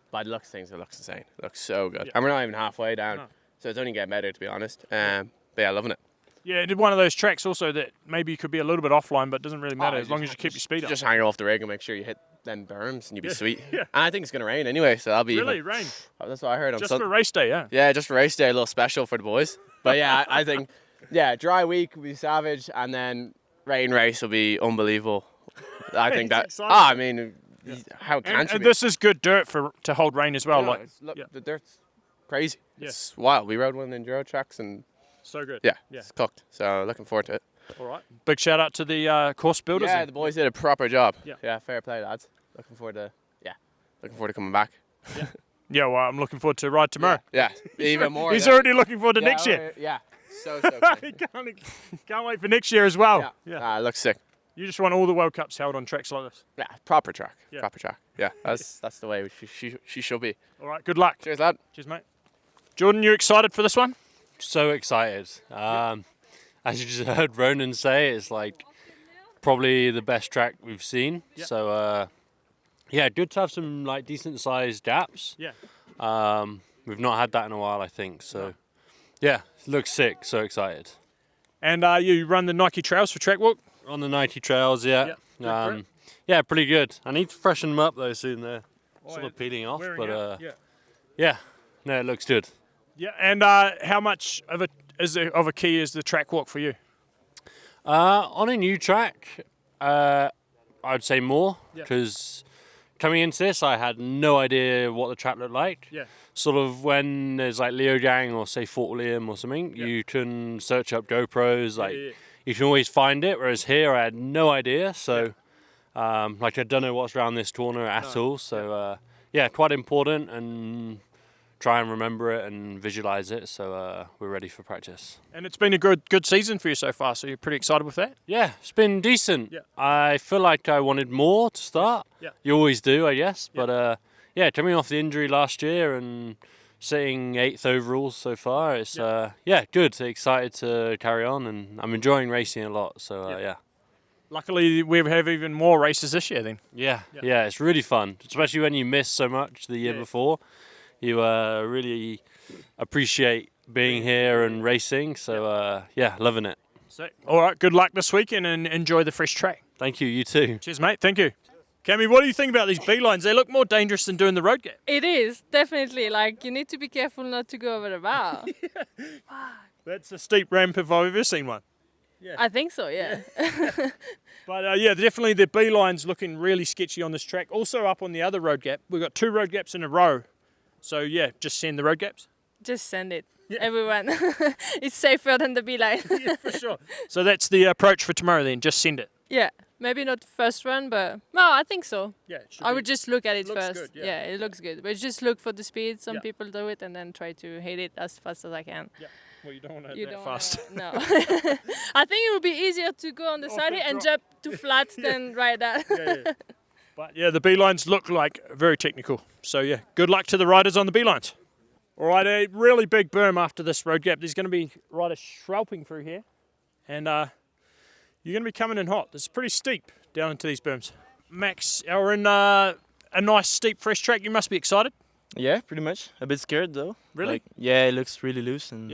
Speaker 12: by the looks of things, it looks insane. It looks so good, and we're not even halfway down, so it's only getting better to be honest. But yeah, loving it.
Speaker 1: Yeah, did one of those tracks also that maybe you could be a little bit offline, but it doesn't really matter as long as you keep your speed up.
Speaker 12: Just hang off the rig and make sure you hit them berms, and you'll be sweet. And I think it's gonna rain anyway, so that'll be
Speaker 1: rain.
Speaker 12: That's what I heard.
Speaker 1: Just for race day, yeah.
Speaker 12: Yeah, just for race day, a little special for the boys. But yeah, I think. Yeah, dry week will be savage, and then rain race will be unbelievable. I think that. I mean, how can you?
Speaker 1: And this is good dirt to hold rain as well.
Speaker 12: The dirt's crazy. It's wild. We rode one of the enduro tracks and.
Speaker 1: So good.
Speaker 12: Yeah, it's cooked. So looking forward to it.
Speaker 1: All right. Big shout out to the course builders.
Speaker 12: Yeah, the boys did a proper job.
Speaker 1: Yeah.
Speaker 12: Fair play, lads. Looking forward to coming back.
Speaker 1: Yeah, well, I'm looking forward to ride tomorrow.
Speaker 12: Yeah, even more.
Speaker 1: He's already looking forward to next year.
Speaker 12: Yeah. So
Speaker 1: Can't wait for next year as well.
Speaker 12: Yeah. It looks sick.
Speaker 1: You just want all the World Cups held on tracks like this.
Speaker 12: Yeah, proper track.
Speaker 1: Yeah.
Speaker 12: Proper track. Yeah, that's the way she should be.
Speaker 1: All right, good luck.
Speaker 12: Cheers, lad.
Speaker 1: Cheers, mate. Jordan, you excited for this one?
Speaker 13: So excited. As you just heard Ronan say, it's probably the best track we've seen.
Speaker 1: Yeah.
Speaker 13: So good to have some decent sized gaps.
Speaker 1: Yeah.
Speaker 13: We've not had that in a while, I think. So yeah, it looks sick. So excited.
Speaker 1: And you run the Nike trails for Trackwalk?
Speaker 13: On the Nike trails, yeah. Yeah, pretty good. I need to freshen them up though soon. They're sort of peeling off, but no, it looks good.
Speaker 1: Yeah, and how much of a key is the Trackwalk for you?
Speaker 13: On a new track, I'd say more because coming into this, I had no idea what the track looked like.
Speaker 1: Yeah.
Speaker 13: Sort of when there's Liujiang or say Fort William or something, you can search up GoPros. You can always find it. Whereas here, I had no idea. So, I don't know what's around this corner at all. So, quite important and try and remember it and visualize it. So we're ready for practice.
Speaker 1: And it's been a good season for you so far. So you're pretty excited with that?
Speaker 13: Yeah, it's been decent.
Speaker 1: Yeah.
Speaker 13: I feel like I wanted more to start.
Speaker 1: Yeah.
Speaker 13: You always do, I guess. But coming off the injury last year and sitting 8th overall so far, it's good. Excited to carry on, and I'm enjoying racing a lot. So
Speaker 1: Luckily, we have even more races this year then.
Speaker 13: Yeah, it's really fun, especially when you miss so much the year before. You really appreciate being here and racing. So loving it.
Speaker 1: So, all right, good luck this weekend and enjoy the fresh track.
Speaker 13: Thank you. You too.
Speaker 1: Cheers, mate. Thank you. Cammy, what do you think about these beelines? They look more dangerous than doing the road gap.
Speaker 9: It is, definitely. Like, you need to be careful not to go over the bar.
Speaker 1: That's a steep ramp if I've ever seen one. Yeah.
Speaker 9: I think so, yeah.
Speaker 1: But yeah, definitely the beelines looking really sketchy on this track. Also up on the other road gap, we've got 2 road gaps in a row. So yeah, just send the road gaps.
Speaker 9: Just send it, everyone. It's safer than the beeline.
Speaker 1: Yeah, for sure. So that's the approach for tomorrow then, just send it.
Speaker 9: Yeah, maybe not the first one, but no, I think so.
Speaker 1: Yeah,
Speaker 9: I would just look at it
Speaker 1: looks
Speaker 9: first.
Speaker 1: good, yeah.
Speaker 9: It looks good. But just look for the speed. Some
Speaker 1: Yeah.
Speaker 9: people do it and then try to hit it as fast as I can.
Speaker 1: Yeah. Well, you don't want to
Speaker 9: You
Speaker 1: hit that
Speaker 9: don't
Speaker 1: fast.
Speaker 9: No. I think it would be easier to go on the side here and jump to flat than right there.
Speaker 1: Yeah. But yeah, the beelines look like very technical. So yeah, good luck to the riders on the beelines. All right, a really big berm after this road gap. There's going to be riders shrouping through here. And you're going to be coming in hot. It's pretty steep down into these berms. Max, you're in a nice steep fresh track. You must be excited.
Speaker 14: Yeah, pretty much. A bit scared though.
Speaker 1: Really?
Speaker 14: Like, yeah, it looks really loose and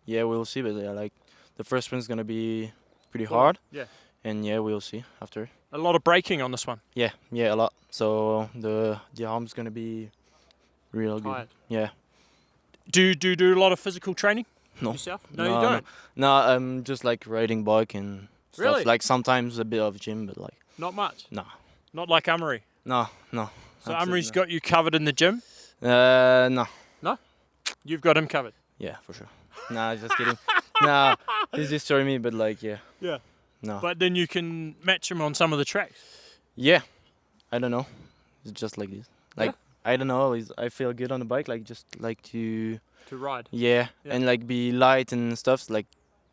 Speaker 1: yeah,
Speaker 14: we'll see. But yeah, like the first one's gonna be pretty hard.
Speaker 1: Yeah.
Speaker 14: And yeah, we'll see after.
Speaker 1: A lot of braking on this one.
Speaker 14: Yeah, a lot. So the arm's gonna be real
Speaker 1: Tired.
Speaker 14: good. Yeah.
Speaker 1: Do you do a lot of physical training
Speaker 14: No.
Speaker 1: yourself? No, you don't.
Speaker 14: No, I'm just like riding bike and stuff.
Speaker 1: Really?
Speaker 14: Like sometimes a bit of gym, but like
Speaker 1: Not much.
Speaker 14: no.
Speaker 1: Not like Amory.
Speaker 14: No.
Speaker 1: So Amory's got you covered in the gym.
Speaker 14: No.
Speaker 1: No, you've got him covered.
Speaker 14: Yeah, for sure. Nah, just kidding. Nah, he's destroying me, but like yeah.
Speaker 1: Yeah.
Speaker 14: No.
Speaker 1: But then you can match him on some of the tracks.
Speaker 14: Yeah, I don't know. It's just like this. Like I don't know. I feel good on the bike. Like just like to
Speaker 1: ride.
Speaker 14: Yeah, and like be light and stuff. Like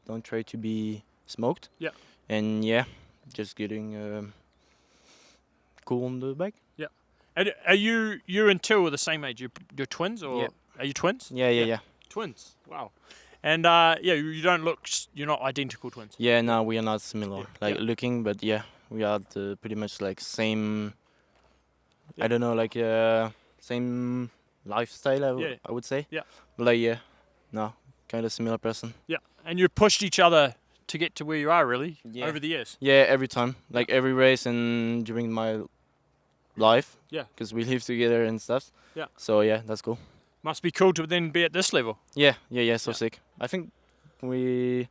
Speaker 14: don't try to be smoked.
Speaker 1: Yeah.
Speaker 14: And yeah, just getting cool on the bike.
Speaker 1: Yeah. And are you and Till are the same age? You're twins or are you twins?
Speaker 14: Yeah.
Speaker 1: Twins. Wow. And you don't look. You're not identical twins.
Speaker 14: Yeah, no, we are not similar. Like looking, but yeah, we are pretty much like same. I don't know, like same lifestyle. I would say.
Speaker 1: Yeah.
Speaker 14: But like yeah, no, kind of similar person.
Speaker 1: Yeah. And you've pushed each other to get to where you are, really, over the years.
Speaker 14: Yeah, every time, like every race and during my life.
Speaker 1: Yeah.
Speaker 14: Because we live together and stuff.
Speaker 1: Yeah.
Speaker 14: So yeah, that's cool.
Speaker 1: Must be cool to then be at this level.
Speaker 14: Yeah, so sick. I think that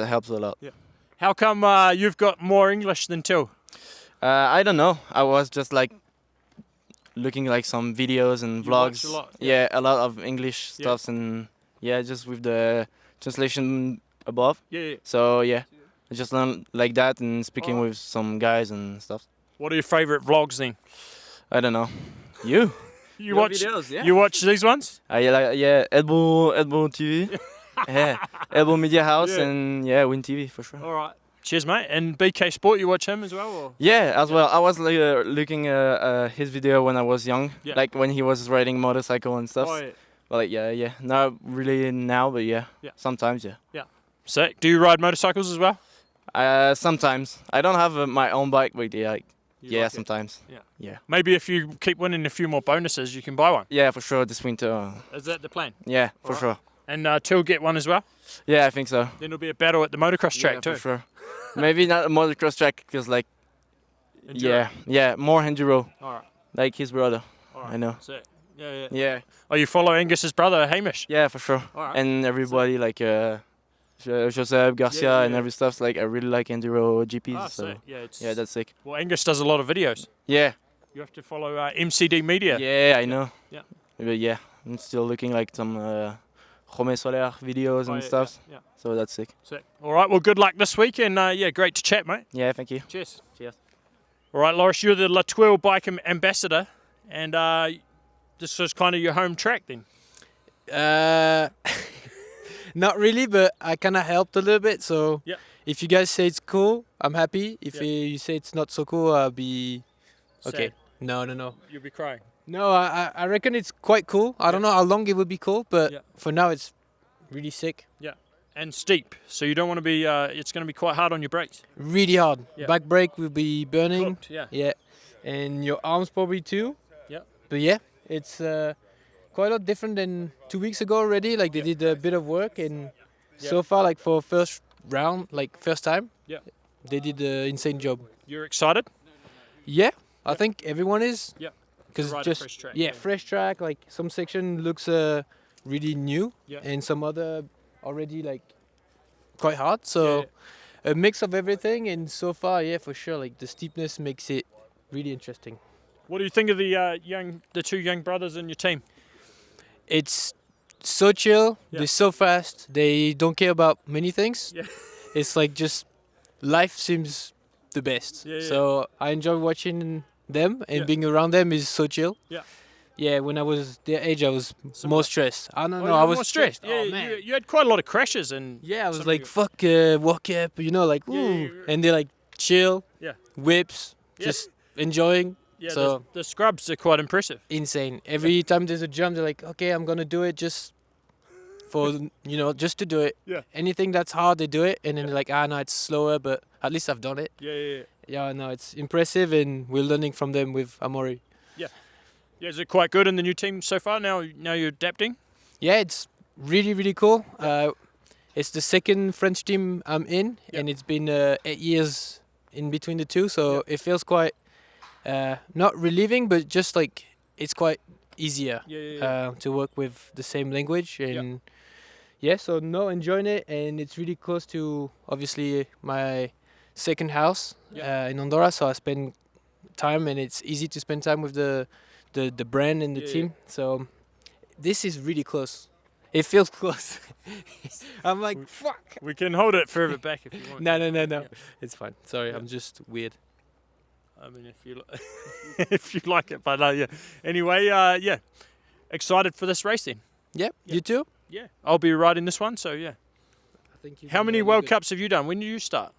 Speaker 14: helps a lot.
Speaker 1: Yeah. How come you've got more English than Till?
Speaker 14: I don't know. I was just like looking like some videos and vlogs.
Speaker 1: Watch a lot,
Speaker 14: yeah, a lot of English stuff and just with the translation above.
Speaker 1: Yeah.
Speaker 14: So yeah, I just learned like that and speaking with some guys and stuff.
Speaker 1: What are your favourite vlogs then?
Speaker 14: I don't know. You?
Speaker 1: You watch videos, You watch these ones?
Speaker 14: Elbow TV. Yeah, Elbow Media House and Wyntv for sure.
Speaker 1: All right. Cheers, mate. And BK Sport, you watch him as well? Or?
Speaker 14: Yeah, as well. I was looking his video when I was young, like when he was riding motorcycle and stuff.
Speaker 1: Oh, yeah.
Speaker 14: Well, like, Not really now, but sometimes,
Speaker 1: Yeah. Sick. Do you ride motorcycles as well?
Speaker 14: Sometimes. I don't have my own bike, but
Speaker 1: like
Speaker 14: sometimes.
Speaker 1: Yeah. Maybe if you keep winning a few more bonuses, you can buy one.
Speaker 14: Yeah, for sure, this winter.
Speaker 1: Is that the plan?
Speaker 14: Yeah, for sure.
Speaker 1: And Till get one as well?
Speaker 14: Yeah, I think so.
Speaker 1: Then it'll be a battle at the motocross track too.
Speaker 14: For sure. Maybe not a motocross track, because like, more enduro.
Speaker 1: All right.
Speaker 14: Like his brother.
Speaker 1: All right.
Speaker 14: I know.
Speaker 1: Sick. Yeah.
Speaker 14: Yeah.
Speaker 1: Oh, you follow Angus's brother, Hamish?
Speaker 14: Yeah, for sure.
Speaker 1: All right.
Speaker 14: And everybody like Joseph Garcia and every stuff. Like I really like enduro GPs.
Speaker 1: Ah,
Speaker 14: so
Speaker 1: sick.
Speaker 14: that's sick.
Speaker 1: Well, Angus does a lot of videos.
Speaker 14: Yeah.
Speaker 1: You have to follow MCD Media.
Speaker 14: Yeah, I know.
Speaker 1: Yeah.
Speaker 14: But I'm still looking like some Jome Soler videos and stuff.
Speaker 1: Yeah.
Speaker 14: So that's sick.
Speaker 1: Sick. All right. Well, good luck this week, and great to chat, mate.
Speaker 14: Yeah, thank you.
Speaker 1: Cheers.
Speaker 14: Cheers.
Speaker 1: All right, Loris, you're the Thuile bike ambassador, and this was kind of your home track then.
Speaker 15: Not really, but I kind of helped a little bit. So if you guys say it's cool, I'm happy. If you say it's not so cool, I'll be okay.
Speaker 1: Sad.
Speaker 15: No.
Speaker 1: You'll be crying.
Speaker 15: No, I reckon it's quite cool. I don't know how long it would be cool, but for now it's really sick.
Speaker 1: Yeah, and steep. So you don't want to be. It's going to be quite hard on your brakes.
Speaker 15: Really hard.
Speaker 1: Yeah.
Speaker 15: Back brake will be burning.
Speaker 1: Cooked, yeah.
Speaker 15: Yeah, and your arms probably too.
Speaker 1: Yeah.
Speaker 15: But it's quite a lot different than 2 weeks ago already. Like they did a bit of work, and so far, like for first round, like first time.
Speaker 1: Yeah.
Speaker 15: They did an insane job.
Speaker 1: You're excited?
Speaker 15: Yeah, I think everyone is.
Speaker 1: Yeah.
Speaker 15: Because
Speaker 1: ride a
Speaker 15: just
Speaker 1: fresh track,
Speaker 15: yeah,
Speaker 1: yeah.
Speaker 15: fresh track. Like some section looks really new,
Speaker 1: Yeah.
Speaker 15: and some other already like quite hard. So a mix of everything, and so far, yeah, for sure. Like the steepness makes it really interesting.
Speaker 1: What do you think of the two young brothers in your team?
Speaker 15: It's so chill.
Speaker 1: Yeah.
Speaker 15: They're so fast. They don't care about many things.
Speaker 1: Yeah.
Speaker 15: It's like just life seems the best.
Speaker 1: Yeah, yeah.
Speaker 15: So I enjoy watching them, and
Speaker 1: Yeah.
Speaker 15: being around them is so chill.
Speaker 1: Yeah.
Speaker 15: Yeah, when I was their age, I was more stressed. I don't know,
Speaker 1: you
Speaker 15: I
Speaker 1: were
Speaker 15: was
Speaker 1: more
Speaker 15: stressed.
Speaker 1: Yeah,
Speaker 15: Oh, man.
Speaker 1: you had quite a lot of crashes and.
Speaker 15: Yeah, I was
Speaker 1: some
Speaker 15: like,
Speaker 1: of
Speaker 15: fuck, walk up, you know, like, ooh.
Speaker 1: yeah.
Speaker 15: And they're like, chill,
Speaker 1: Yeah.
Speaker 15: whips,
Speaker 1: Yeah.
Speaker 15: just enjoying.
Speaker 1: Yeah,
Speaker 15: So
Speaker 1: the scrubs are quite impressive.
Speaker 15: insane. Every time there's a jump, they're like, okay, I'm gonna do it just for, you know, just to do it.
Speaker 1: Yeah.
Speaker 15: Anything that's hard, they do it. And then they're like, no, it's slower, but at least I've done it.
Speaker 1: Yeah.
Speaker 15: Yeah, no, it's impressive, and we're learning from them with Amaury.
Speaker 1: Yeah, is it quite good in the new team so far? Now you're adapting.
Speaker 15: Yeah, it's really, really cool. It's the second French team I'm in, and it's been 8 years in between the two, so it feels quite not relieving, but just like it's quite easier to work with the same language. And so no, enjoying it, and it's really close to obviously my second house in Andorra, so I spend time, and it's easy to spend time with the brand and the team. So this is really close. It feels close. I'm like, fuck.
Speaker 1: We can hold it further back if you want.
Speaker 15: No. It's fine. Sorry, I'm just weird.
Speaker 1: I mean, if you if you like it, but yeah. Anyway, excited for this race then.
Speaker 15: Yep. You too?
Speaker 1: Yeah, I'll be riding this one. So yeah.
Speaker 15: I think
Speaker 1: How many World Cups have you done? When did you start?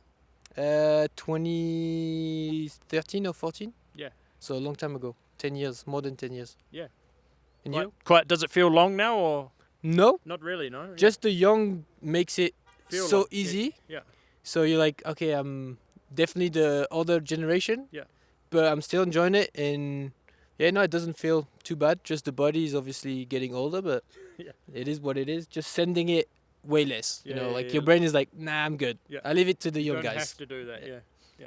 Speaker 15: 2013 or 14.
Speaker 1: Yeah.
Speaker 15: So a long time ago. 10 years, more than 10 years.
Speaker 1: Yeah.
Speaker 15: And
Speaker 1: Quite,
Speaker 15: you?
Speaker 1: quite. Does it feel long now or?
Speaker 15: No.
Speaker 1: Not really. No.
Speaker 15: Just the young makes it
Speaker 1: Feel
Speaker 15: so
Speaker 1: like-
Speaker 15: easy.
Speaker 1: Yeah.
Speaker 15: So you're like, okay, I'm definitely the older generation.
Speaker 1: Yeah.
Speaker 15: But I'm still enjoying it, and yeah, no, it doesn't feel too bad. Just the body is obviously getting older, but
Speaker 1: Yeah.
Speaker 15: it is what it is. Just sending it way less. You
Speaker 1: Yeah,
Speaker 15: know,
Speaker 1: yeah,
Speaker 15: like
Speaker 1: yeah.
Speaker 15: your brain is like, nah, I'm good.
Speaker 1: Yeah.
Speaker 15: I leave it to the
Speaker 1: You
Speaker 15: young
Speaker 1: don't
Speaker 15: guys.
Speaker 1: have to do that. Yeah.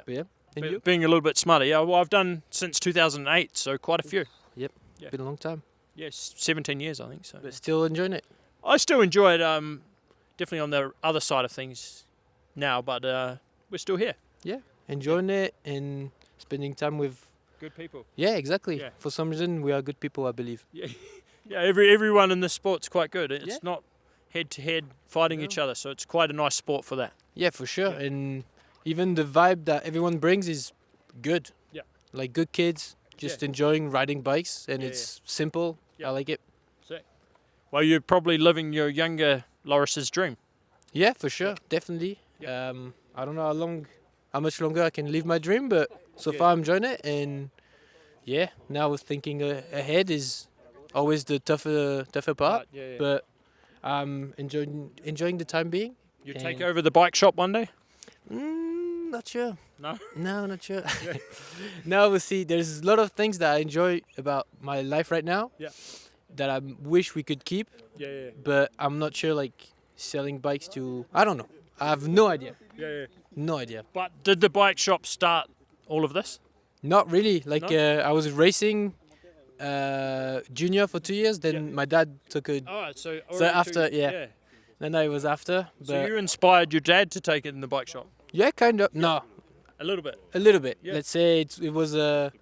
Speaker 15: But yeah. And you?
Speaker 1: Being a little bit smarter. Yeah. Well, I've done since 2008, so quite a few.
Speaker 15: Yep.
Speaker 1: Yeah.
Speaker 15: Been a long time.
Speaker 1: Yes, 17 years, I think so.
Speaker 15: But still enjoying it.
Speaker 1: I still enjoy it. Definitely on the other side of things now, but we're still here.
Speaker 15: Yeah. Enjoying it and spending time with.
Speaker 1: Good people.
Speaker 15: Yeah, exactly.
Speaker 1: Yeah.
Speaker 15: For some reason, we are good people, I believe.
Speaker 1: Yeah. Yeah. Everyone in this sport's quite good. It's
Speaker 15: Yeah.
Speaker 1: not head to head fighting each other, so it's quite a nice sport for that.
Speaker 15: Yeah, for sure. And even the vibe that everyone brings is good.
Speaker 1: Yeah.
Speaker 15: Like good kids, just enjoying riding bikes, and
Speaker 1: Yeah,
Speaker 15: it's simple. I like it.
Speaker 1: Well, you're probably living your younger Loris's dream.
Speaker 15: Yeah, for sure. Definitely. I don't know how much longer I can live my dream, but so far I'm enjoying it. And yeah, now thinking ahead is always the tougher part.
Speaker 1: Yeah.
Speaker 15: But I'm enjoying the time being.
Speaker 1: You take over the bike shop one day?
Speaker 15: Not sure.
Speaker 1: No?
Speaker 15: No, not sure. No, we'll see. There's a lot of things that I enjoy about my life right now.
Speaker 1: Yeah.
Speaker 15: That I wish we could keep.
Speaker 1: Yeah.
Speaker 15: But I'm not sure, like, selling bikes to... I don't know. I have no idea.
Speaker 1: Yeah.
Speaker 15: No idea.
Speaker 1: But did the bike shop start all of this?
Speaker 15: Not really. Like,
Speaker 1: No?
Speaker 15: I was racing junior for 2 years. Then my dad took a...
Speaker 1: Oh, so
Speaker 15: after, yeah. Then I was after. But
Speaker 1: So you inspired your dad to take it in the bike shop?
Speaker 15: yeah, kind of. No.
Speaker 1: A little bit.
Speaker 15: A little bit.
Speaker 1: Yeah.
Speaker 15: Let's say it was a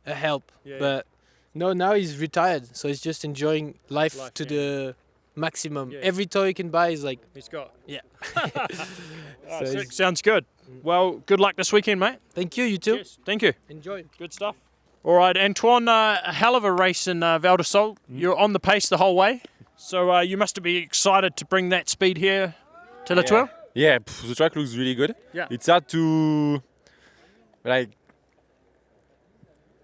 Speaker 15: help.
Speaker 1: Yeah,
Speaker 15: But no, now he's retired, so he's just enjoying life to
Speaker 1: yeah.
Speaker 15: the maximum.
Speaker 1: Yeah.
Speaker 15: Every toy he can buy is like,
Speaker 1: He's got.
Speaker 15: yeah.
Speaker 1: Oh,
Speaker 15: So
Speaker 1: sick.
Speaker 15: he's-
Speaker 1: Sounds good. Well, good luck this weekend, mate.
Speaker 15: Thank you, you too.
Speaker 1: Yes, thank you.
Speaker 15: Enjoy.
Speaker 1: Good stuff. All right, Antoine, a hell of a race in Val de Sol. You're on the pace the whole way, so you must be excited to bring that speed here to La Thuile.
Speaker 16: Yeah, the track looks really good.
Speaker 1: Yeah.
Speaker 16: It's hard to, like,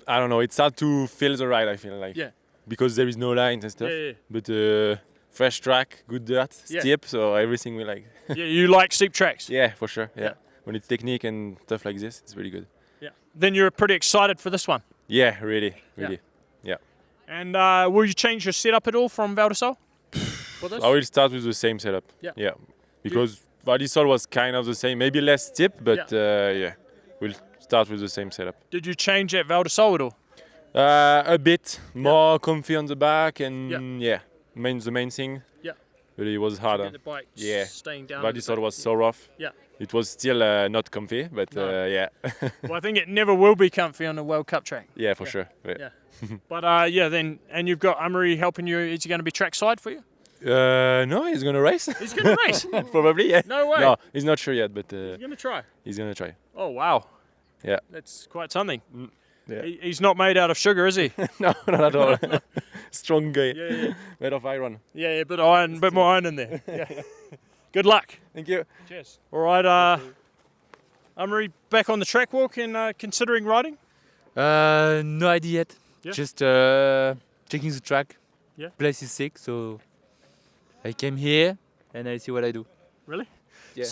Speaker 16: I don't know, it's hard to feel the ride, I feel like.
Speaker 1: Yeah.
Speaker 16: Because there is no lines and stuff.
Speaker 1: Yeah.
Speaker 16: But fresh track, good dirt,
Speaker 1: Yeah.
Speaker 16: steep, so everything we like.
Speaker 1: Yeah, you like steep tracks.
Speaker 16: Yeah, for sure, yeah.
Speaker 1: Yeah.
Speaker 16: When it's technique and stuff like this, it's really good.
Speaker 1: Yeah. Then you're pretty excited for this one.
Speaker 16: Yeah, really. Yeah.
Speaker 1: And will you change your setup at all from Val de Sol? For this?
Speaker 16: I will start with the same setup.
Speaker 1: Yeah.
Speaker 16: Yeah. Because Valdisol was kind of the same, maybe less steep, but yeah, we'll start with the same setup.
Speaker 1: Did you change at Val di Sol at all?
Speaker 16: A bit more comfy on the back, and the main thing.
Speaker 1: Yeah.
Speaker 16: But it was harder.
Speaker 1: Get the bike staying down.
Speaker 16: Valdisol was so rough.
Speaker 1: Yeah.
Speaker 16: It was still not comfy, but yeah.
Speaker 1: Well, I think it never will be comfy on a World Cup track.
Speaker 16: Yeah, for sure.
Speaker 1: Yeah. But then you've got Amaury helping you. Is he going to be trackside for you?
Speaker 16: No, he's gonna race.
Speaker 1: He's going to race?
Speaker 16: Probably, yeah.
Speaker 1: No way.
Speaker 16: No, he's not sure yet, but
Speaker 1: He's going to try.
Speaker 16: He's gonna try.
Speaker 1: Oh, wow.
Speaker 16: Yeah.
Speaker 1: That's quite something.
Speaker 16: Yeah.
Speaker 1: He's not made out of sugar, is he?
Speaker 16: No, not at all. Strong guy.
Speaker 1: Yeah.
Speaker 16: Made of iron.
Speaker 1: Yeah, bit more iron in there. Yeah. Good luck.
Speaker 16: Thank you.
Speaker 1: Cheers. All right, Amaury, back on the track walk and considering riding?
Speaker 17: No idea yet.
Speaker 1: Yeah.
Speaker 17: Just checking the track.
Speaker 1: Yeah.
Speaker 17: Place is sick, so I came here and I see what I do.
Speaker 1: Really?
Speaker 17: Yeah.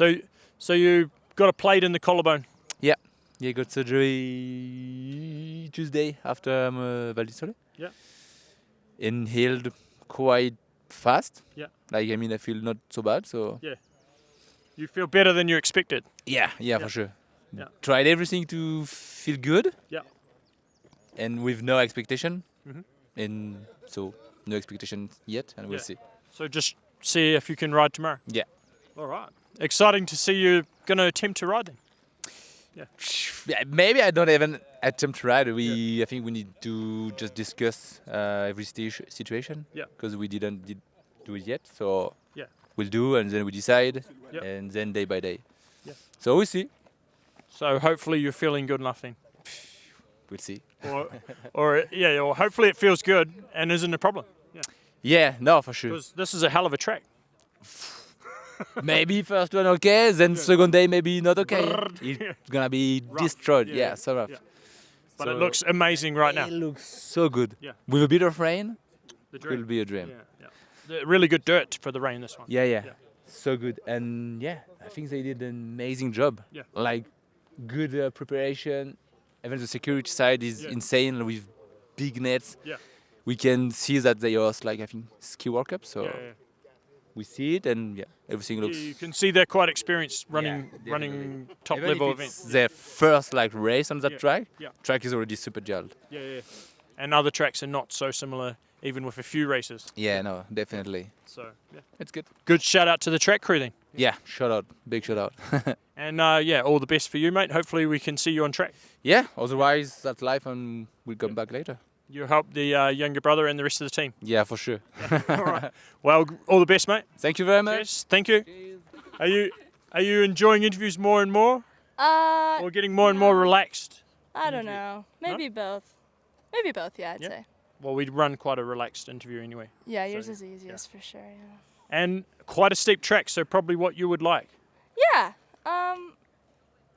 Speaker 1: So you got a plate in the collarbone?
Speaker 17: Yeah. Yeah, got surgery Tuesday after Val di Sole.
Speaker 1: Yeah.
Speaker 17: And healed quite fast.
Speaker 1: Yeah.
Speaker 17: Like, I mean, I feel not so bad, so.
Speaker 1: Yeah. You feel better than you expected?
Speaker 17: Yeah, for sure.
Speaker 1: Yeah.
Speaker 17: Tried everything to feel good.
Speaker 1: Yeah.
Speaker 17: And with no expectation.
Speaker 1: Mhm.
Speaker 17: And so, no expectation yet, and we'll see.
Speaker 1: So just see if you can ride tomorrow?
Speaker 17: Yeah.
Speaker 1: All right. Exciting to see you going to attempt to ride then?
Speaker 17: Yeah, maybe I don't even attempt to ride. I think we need to just discuss every situation.
Speaker 1: Yeah.
Speaker 17: Because we didn't do it yet, so
Speaker 1: yeah,
Speaker 17: we'll do, and then we decide,
Speaker 1: Yeah.
Speaker 17: and then day by day.
Speaker 1: Yeah.
Speaker 17: So we'll see.
Speaker 1: So hopefully you're feeling good enough then.
Speaker 17: We'll see.
Speaker 1: Or hopefully it feels good and isn't a problem. Yeah.
Speaker 17: Yeah, no, for sure.
Speaker 1: Because this is a hell of a track.
Speaker 17: Maybe first one okay, then second day maybe not okay. It's gonna be destroyed. Yeah, so rough.
Speaker 1: But it looks amazing right now.
Speaker 17: It looks so good.
Speaker 1: Yeah.
Speaker 17: With a bit of rain,
Speaker 1: The
Speaker 17: it will be a dream.
Speaker 1: Really good dirt for the rain, this one.
Speaker 17: Yeah. So good. And yeah, I think they did an amazing job.
Speaker 1: Yeah.
Speaker 17: Like, good preparation. Even the security side is insane with big nets.
Speaker 1: Yeah.
Speaker 17: We can see that they host, like, I think, ski World Cup. So we see it, and everything looks.
Speaker 1: You can see they're quite experienced running top
Speaker 17: Even
Speaker 1: level
Speaker 17: if it's
Speaker 1: events.
Speaker 17: their first race on that track.
Speaker 1: Yeah.
Speaker 17: Track is already super gelled.
Speaker 1: Yeah. And other tracks are not so similar, even with a few races.
Speaker 17: Yeah, no, definitely.
Speaker 1: So yeah,
Speaker 17: it's good.
Speaker 1: Good shout out to the track crew then.
Speaker 17: Yeah, shout out, big shout out.
Speaker 1: And all the best for you, mate. Hopefully we can see you on track.
Speaker 17: Yeah, otherwise that's life, and we'll come back later.
Speaker 1: You help the younger brother and the rest of the team.
Speaker 17: Yeah, for sure.
Speaker 1: All right. Well, all the best, mate.
Speaker 17: Thank you very much.
Speaker 1: Cheers. Thank you. Are you enjoying interviews more and more, or getting more and more relaxed?
Speaker 11: I don't know. Maybe both. Maybe both, yeah, I'd say.
Speaker 1: Well, we run quite a relaxed interview anyway.
Speaker 11: Yeah, yours is easiest for sure, yeah.
Speaker 1: And quite a steep track, so probably what you would like.
Speaker 11: Yeah, I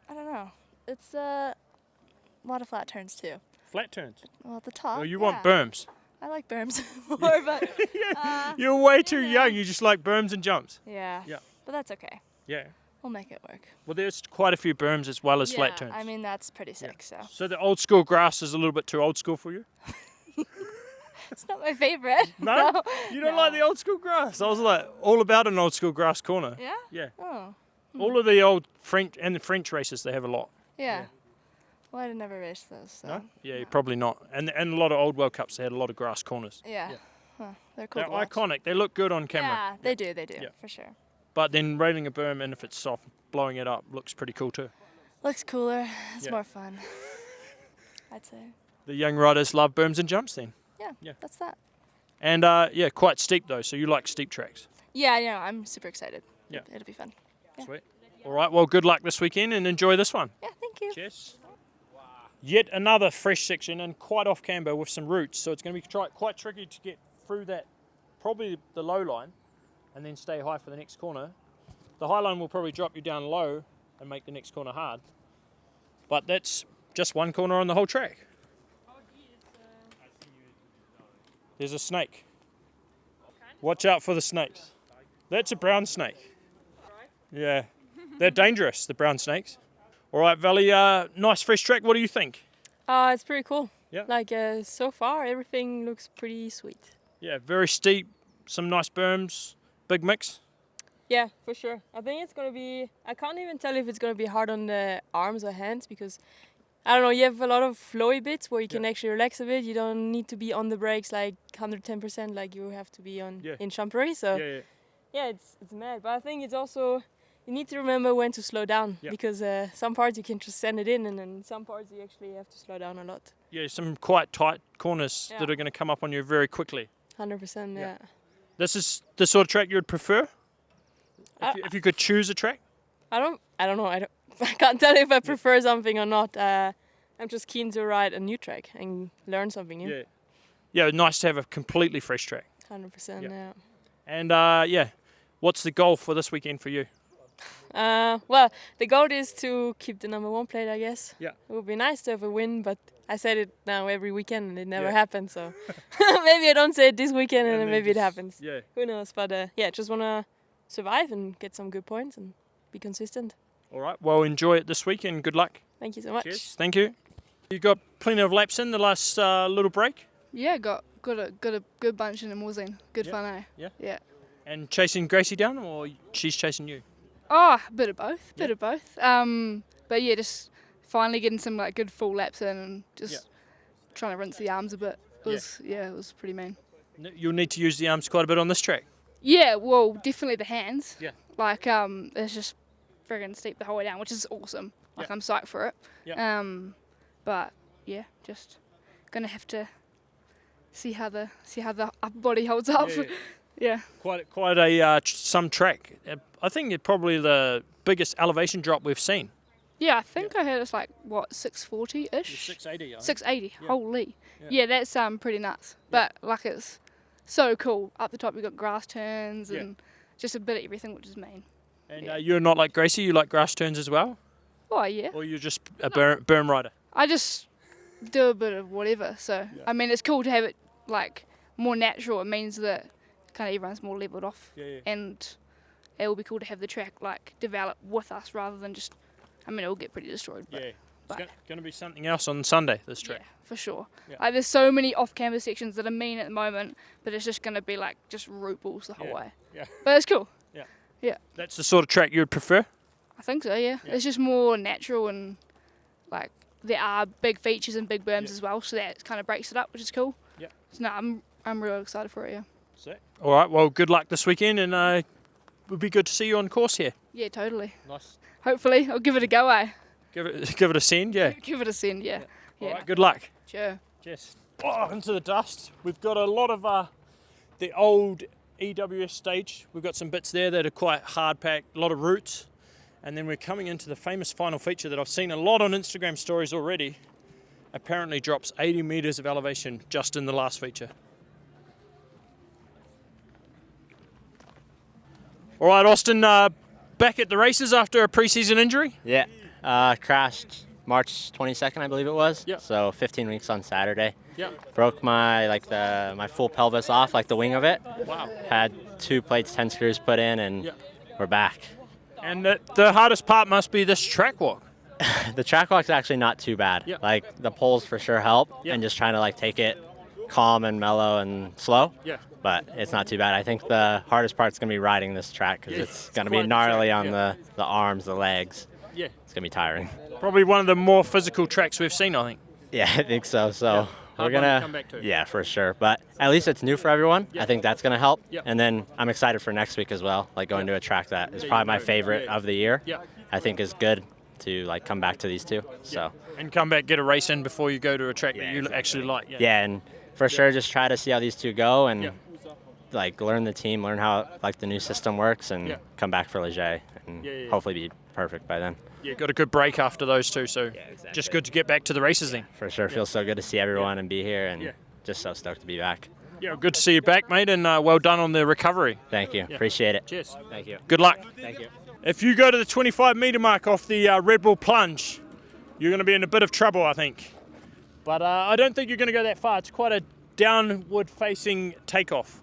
Speaker 11: don't know. It's a lot of flat turns too.
Speaker 1: Flat turns?
Speaker 11: Well, at the top,
Speaker 1: Oh, you want berms?
Speaker 11: I like berms more, but...
Speaker 1: You're way too young, you just like berms and jumps.
Speaker 11: Yeah.
Speaker 1: Yeah.
Speaker 11: But that's okay.
Speaker 1: Yeah.
Speaker 11: We'll make it work.
Speaker 1: Well, there's quite a few berms as well as flat turns.
Speaker 11: I mean, that's pretty sick, so...
Speaker 1: So the old school grass is a little bit too old school for you?
Speaker 11: It's not my favorite.
Speaker 1: No? You don't like the old school grass? I was like all about an old school grass corner.
Speaker 11: Yeah?
Speaker 1: Yeah.
Speaker 11: Oh.
Speaker 1: All of the old French races, they have a lot.
Speaker 11: Yeah. Well, I never raced those, so...
Speaker 1: No? Yeah, probably not. And a lot of old World Cups, they had a lot of grass corners.
Speaker 11: Yeah. Huh. They're cool
Speaker 1: They're
Speaker 11: to watch.
Speaker 1: iconic. They look good on camera.
Speaker 11: Yeah, they do,
Speaker 1: Yeah.
Speaker 11: for sure.
Speaker 1: But then railing a berm, and if it's soft, blowing it up looks pretty cool too.
Speaker 11: Looks cooler. It's
Speaker 1: Yeah.
Speaker 11: more fun. I'd say.
Speaker 1: The young riders love berms and jumps then.
Speaker 11: Yeah, that's that.
Speaker 1: And quite steep though, so you like steep tracks.
Speaker 11: Yeah, I'm super excited.
Speaker 1: Yeah.
Speaker 11: It'll be fun. Yeah.
Speaker 1: Sweet. All right, well, good luck this weekend and enjoy this one.
Speaker 11: Yeah, thank you.
Speaker 1: Cheers. Yet another fresh section and quite off camber with some roots, so it's going to be quite tricky to get through that, probably the low line, and then stay high for the next corner. The high line will probably drop you down low and make the next corner hard. But that's just one corner on the whole track. There's a snake. Watch out for the snakes. That's a brown snake. Yeah, they're dangerous, the brown snakes. All right, Valley, nice fresh track. What do you think?
Speaker 9: It's pretty cool.
Speaker 1: Yeah.
Speaker 9: Like so far, everything looks pretty sweet.
Speaker 1: Yeah, very steep, some nice berms, big mix.
Speaker 9: Yeah, for sure. I think it's going to be... I can't even tell if it's going to be hard on the arms or hands because, I don't know, you have a lot of flowy bits where you can actually relax a bit. You don't need to be on the brakes like 110% like you have to be on in Champery. So, yeah, it's mad. But I think it's also... You need to remember when to slow down because some parts you can just send it in and then some parts you actually have to slow down a lot.
Speaker 1: Yeah, some quite tight corners that are going to come up on you very quickly.
Speaker 9: 100%, yeah.
Speaker 1: This is the sort of track you would prefer? If you could choose a track?
Speaker 9: I don't know. I can't tell if I prefer something or not. I'm just keen to ride a new track and learn something new.
Speaker 1: Yeah, nice to have a completely fresh track.
Speaker 9: 100%, yeah.
Speaker 1: And what's the goal for this weekend for you?
Speaker 9: Well, the goal is to keep the #1 plate, I guess.
Speaker 1: Yeah.
Speaker 9: It would be nice to have a win, but I said it now every weekend and it never happens. So maybe I don't say it this weekend and then maybe it happens.
Speaker 1: Yeah.
Speaker 9: Who knows? But just want to survive and get some good points and be consistent.
Speaker 1: All right. Well, enjoy it this week and good luck.
Speaker 9: Thank you so much.
Speaker 1: Cheers. Thank you. You got plenty of laps in the last little break.
Speaker 18: Yeah, got a good bunch in the Morzine. Good fun, eh?
Speaker 1: Yeah. And chasing Gracie down, or she's chasing you?
Speaker 18: Oh, a bit of both. But yeah, just finally getting some like good full laps in and just trying to rinse the arms a bit. It was pretty mean.
Speaker 1: You'll need to use the arms quite a bit on this track.
Speaker 18: Yeah, well, definitely the hands.
Speaker 1: Yeah.
Speaker 18: Like it's just friggin' steep the whole way down, which is awesome. Like I'm psyched for it.
Speaker 1: Yeah.
Speaker 18: But yeah, just gonna have to see how the upper body holds up. Yeah.
Speaker 1: Quite a some track. I think it's probably the biggest elevation drop we've seen.
Speaker 18: Yeah, I think I heard it's like what 640-ish.
Speaker 1: 680.
Speaker 18: 680. Holy. Yeah, that's pretty nuts. But like it's so cool. Up the top you've got grass turns and just a bit of everything, which is mean.
Speaker 1: And you're not like Gracie. You like grass turns as well.
Speaker 18: Oh yeah.
Speaker 1: Or you're just a berm rider.
Speaker 18: I just do a bit of whatever. So I mean, it's cool to have it like more natural. It means that kind of everyone's more leveled off, and it will be cool to have the track like develop with us rather than just. I mean, it will get pretty destroyed. But,
Speaker 1: it's going to be something else on Sunday. This track.
Speaker 18: Yeah, for sure. Like, there's so many off-campus sections that are mean at the moment, but it's just going to be like just root balls the whole way.
Speaker 1: Yeah.
Speaker 18: But it's cool.
Speaker 1: Yeah.
Speaker 18: Yeah.
Speaker 1: That's the sort of track you would prefer.
Speaker 18: I think so. Yeah. It's just more natural and like there are big features and big berms as well, so that kind of breaks it up, which is cool.
Speaker 1: Yeah.
Speaker 18: So no, I'm real excited for it. Yeah.
Speaker 1: All right. Well, good luck this weekend, and it would be good to see you on course here.
Speaker 18: Yeah, totally.
Speaker 1: Nice.
Speaker 18: Hopefully, I'll give it a go.
Speaker 1: Give it a send. Yeah.
Speaker 18: Give it a send. Yeah.
Speaker 1: All right. Good luck.
Speaker 18: Sure.
Speaker 1: Cheers. Oh, into the dust. We've got a lot of the old EWS stage. We've got some bits there that are quite hard packed, a lot of roots. And then we're coming into the famous final feature that I've seen a lot on Instagram stories already. Apparently drops 80 meters of elevation just in the last feature. All right, Austin, back at the races after a preseason injury?
Speaker 19: Yeah, crashed March 22nd, I believe it was. Yeah. So 15 weeks on Saturday.
Speaker 1: Yeah.
Speaker 19: Broke my my full pelvis off, like the wing of it.
Speaker 1: Wow.
Speaker 19: Had 2 plates, 10 screws put in, and we're back.
Speaker 1: And the hardest part must be this track walk.
Speaker 19: The track walk's actually not too bad.
Speaker 1: Yeah.
Speaker 19: Like the poles for sure help, and just trying to like take it calm and mellow and slow.
Speaker 1: Yeah.
Speaker 19: But it's not too bad. I think the hardest part's gonna be riding this track because it's gonna be gnarly on the arms, the legs.
Speaker 1: Yeah.
Speaker 19: It's gonna be tiring.
Speaker 1: Probably one of the more physical tracks we've seen, I think.
Speaker 19: Yeah, I think so. So we're
Speaker 1: Hard one to
Speaker 19: gonna
Speaker 1: come back to.
Speaker 19: yeah, for sure. But at least it's new for everyone.
Speaker 1: Yeah.
Speaker 19: I think that's gonna help.
Speaker 1: Yeah.
Speaker 19: And then I'm excited for next week as well. Like going to a track that is probably my favorite of the year.
Speaker 1: Yeah.
Speaker 19: I think is good to like come back to these two. So
Speaker 1: And come back, get a race in before you go to a track that you actually like.
Speaker 19: yeah, and for sure just try to see how these two go and like learn the team, learn how like the new system works, and come back for Leger and hopefully be perfect by then.
Speaker 1: Yeah, got a good break after those two, so just good to get back to the races then.
Speaker 19: For sure, feels so good to see everyone and be here, and just so stoked to be back.
Speaker 1: Yeah, good to see you back, mate, and well done on the recovery.
Speaker 19: Thank you, appreciate it.
Speaker 1: Cheers.
Speaker 19: Thank you.
Speaker 1: Good luck.
Speaker 19: Thank you.
Speaker 1: If you go to the 25 metre mark off the Red Bull plunge, you're going to be in a bit of trouble, I think. But I don't think you're going to go that far. It's quite a downward facing takeoff.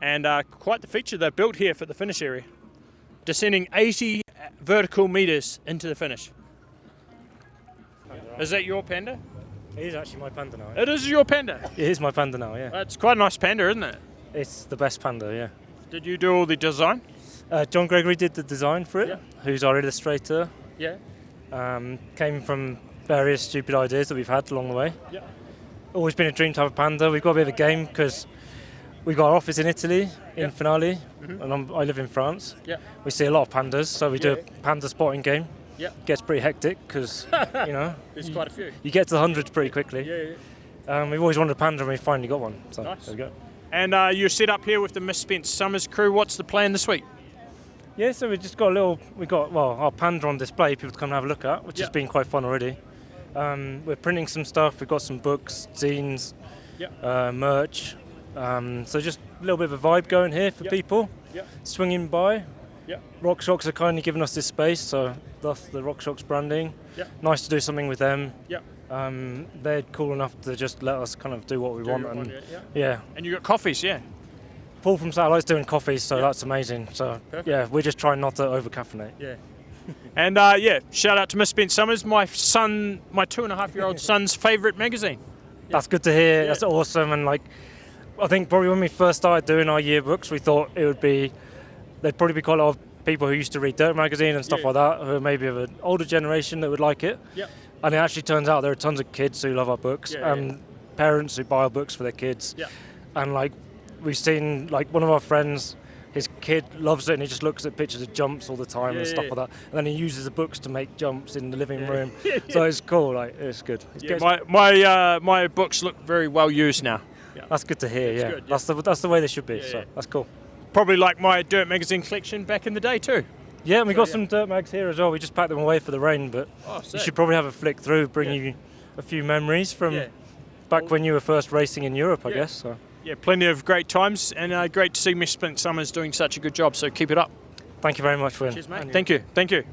Speaker 1: And quite the feature they've built here for the finish area. Descending 80 vertical metres into the finish. Is that your Panda?
Speaker 20: It is actually my Panda now.
Speaker 1: It is your Panda?
Speaker 20: It is my Panda now, yeah.
Speaker 1: It's quite a nice Panda, isn't it?
Speaker 20: It's the best Panda, yeah.
Speaker 1: Did you do all the design?
Speaker 20: John Gregory did the design for it, who's our illustrator.
Speaker 1: Yeah.
Speaker 20: Came from various stupid ideas that we've had along the way.
Speaker 1: Yeah.
Speaker 20: Always been a dream to have a panda. We've got a bit of a game because we've got our office in Italy, in Finale, and I live in France.
Speaker 1: Yeah.
Speaker 20: We see a lot of pandas, so we do a panda spotting game.
Speaker 1: Yeah.
Speaker 20: Gets pretty hectic because, you know,
Speaker 1: There's quite a few.
Speaker 20: you get to the hundreds pretty quickly.
Speaker 1: Yeah.
Speaker 20: We've always wanted a panda and we finally got one. So
Speaker 1: Nice.
Speaker 20: there we go.
Speaker 1: And you're set up here with the Misspent Summers crew. What's the plan this week?
Speaker 20: Yeah, so we just got our panda on display, people to come and have a look at, which has been quite fun already. We're printing some stuff, we've got some books, zines, merch. So just a little bit of a vibe going here for people. Swinging by. RockShox are kindly giving us this space, so that's the RockShox branding. Nice to do something with them. They're cool enough to just let us kind of do what we want. And
Speaker 1: And you got coffees,
Speaker 20: Paul from Satellite's doing coffees, so that's amazing. So
Speaker 1: Perfect.
Speaker 20: we're just trying not to over caffeinate.
Speaker 1: And shout out to Misspent Summers, my 2.5-year-old son's favourite magazine.
Speaker 20: That's good to hear. That's awesome. And I think probably when we first started doing our yearbooks, we thought there'd probably be quite a lot of people who used to read Dirt Magazine and stuff like that, who are maybe of an older generation that would like it. And it actually turns out there are tons of kids who love our books and parents who buy our books for their kids. And we've seen one of our friends, his kid loves it and he just looks at pictures of jumps all the time and stuff like that. And then he uses the books to make jumps in the living room. So it's cool, it's good.
Speaker 1: My books look very well used now.
Speaker 20: That's good to hear,
Speaker 1: Good,
Speaker 20: That's the way they should be, so that's cool.
Speaker 1: Probably like my Dirt Magazine collection back in the day too.
Speaker 20: Yeah, and we got some Dirt Mags here as well. We just packed them away for the rain, but you should probably have a flick through, bring you a few memories from back when you were first racing in Europe, I guess. So.
Speaker 1: Yeah, plenty of great times, and great to see Misspent Summers doing such a good job, so keep it up.
Speaker 20: Thank you very much, Wyn.
Speaker 1: Cheers, mate. Thank you.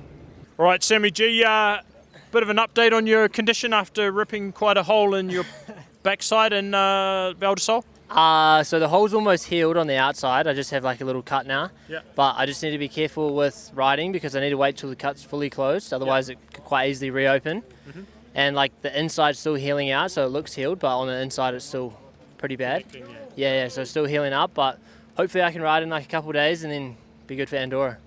Speaker 1: All right, Sammy G, bit of an update on your condition after ripping quite a hole in your backside in Val di Sol?
Speaker 21: So the hole's almost healed on the outside. I just have a little cut now. But I just need to be careful with riding because I need to wait till the cut's fully closed. Otherwise it could quite easily reopen. And the inside's still healing out, so it looks healed, but on the inside it's still pretty bad. So it's still healing up, but hopefully I can ride in a couple of days and then be good for Andorra.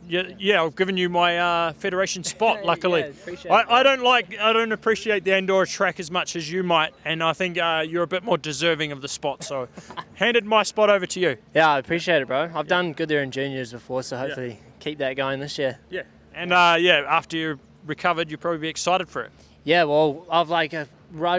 Speaker 1: Yeah, I've given you my federation spot. Luckily,
Speaker 21: appreciate
Speaker 1: I don't appreciate the Andorra track as much as you might, and I think you're a bit more deserving of the spot. So, handed my spot over to you.
Speaker 21: Yeah, I appreciate it, bro. I've done good there in juniors before, so hopefully keep that going this year.
Speaker 1: Yeah, and after you're recovered, you'll probably be excited for it.
Speaker 21: Yeah, well, I've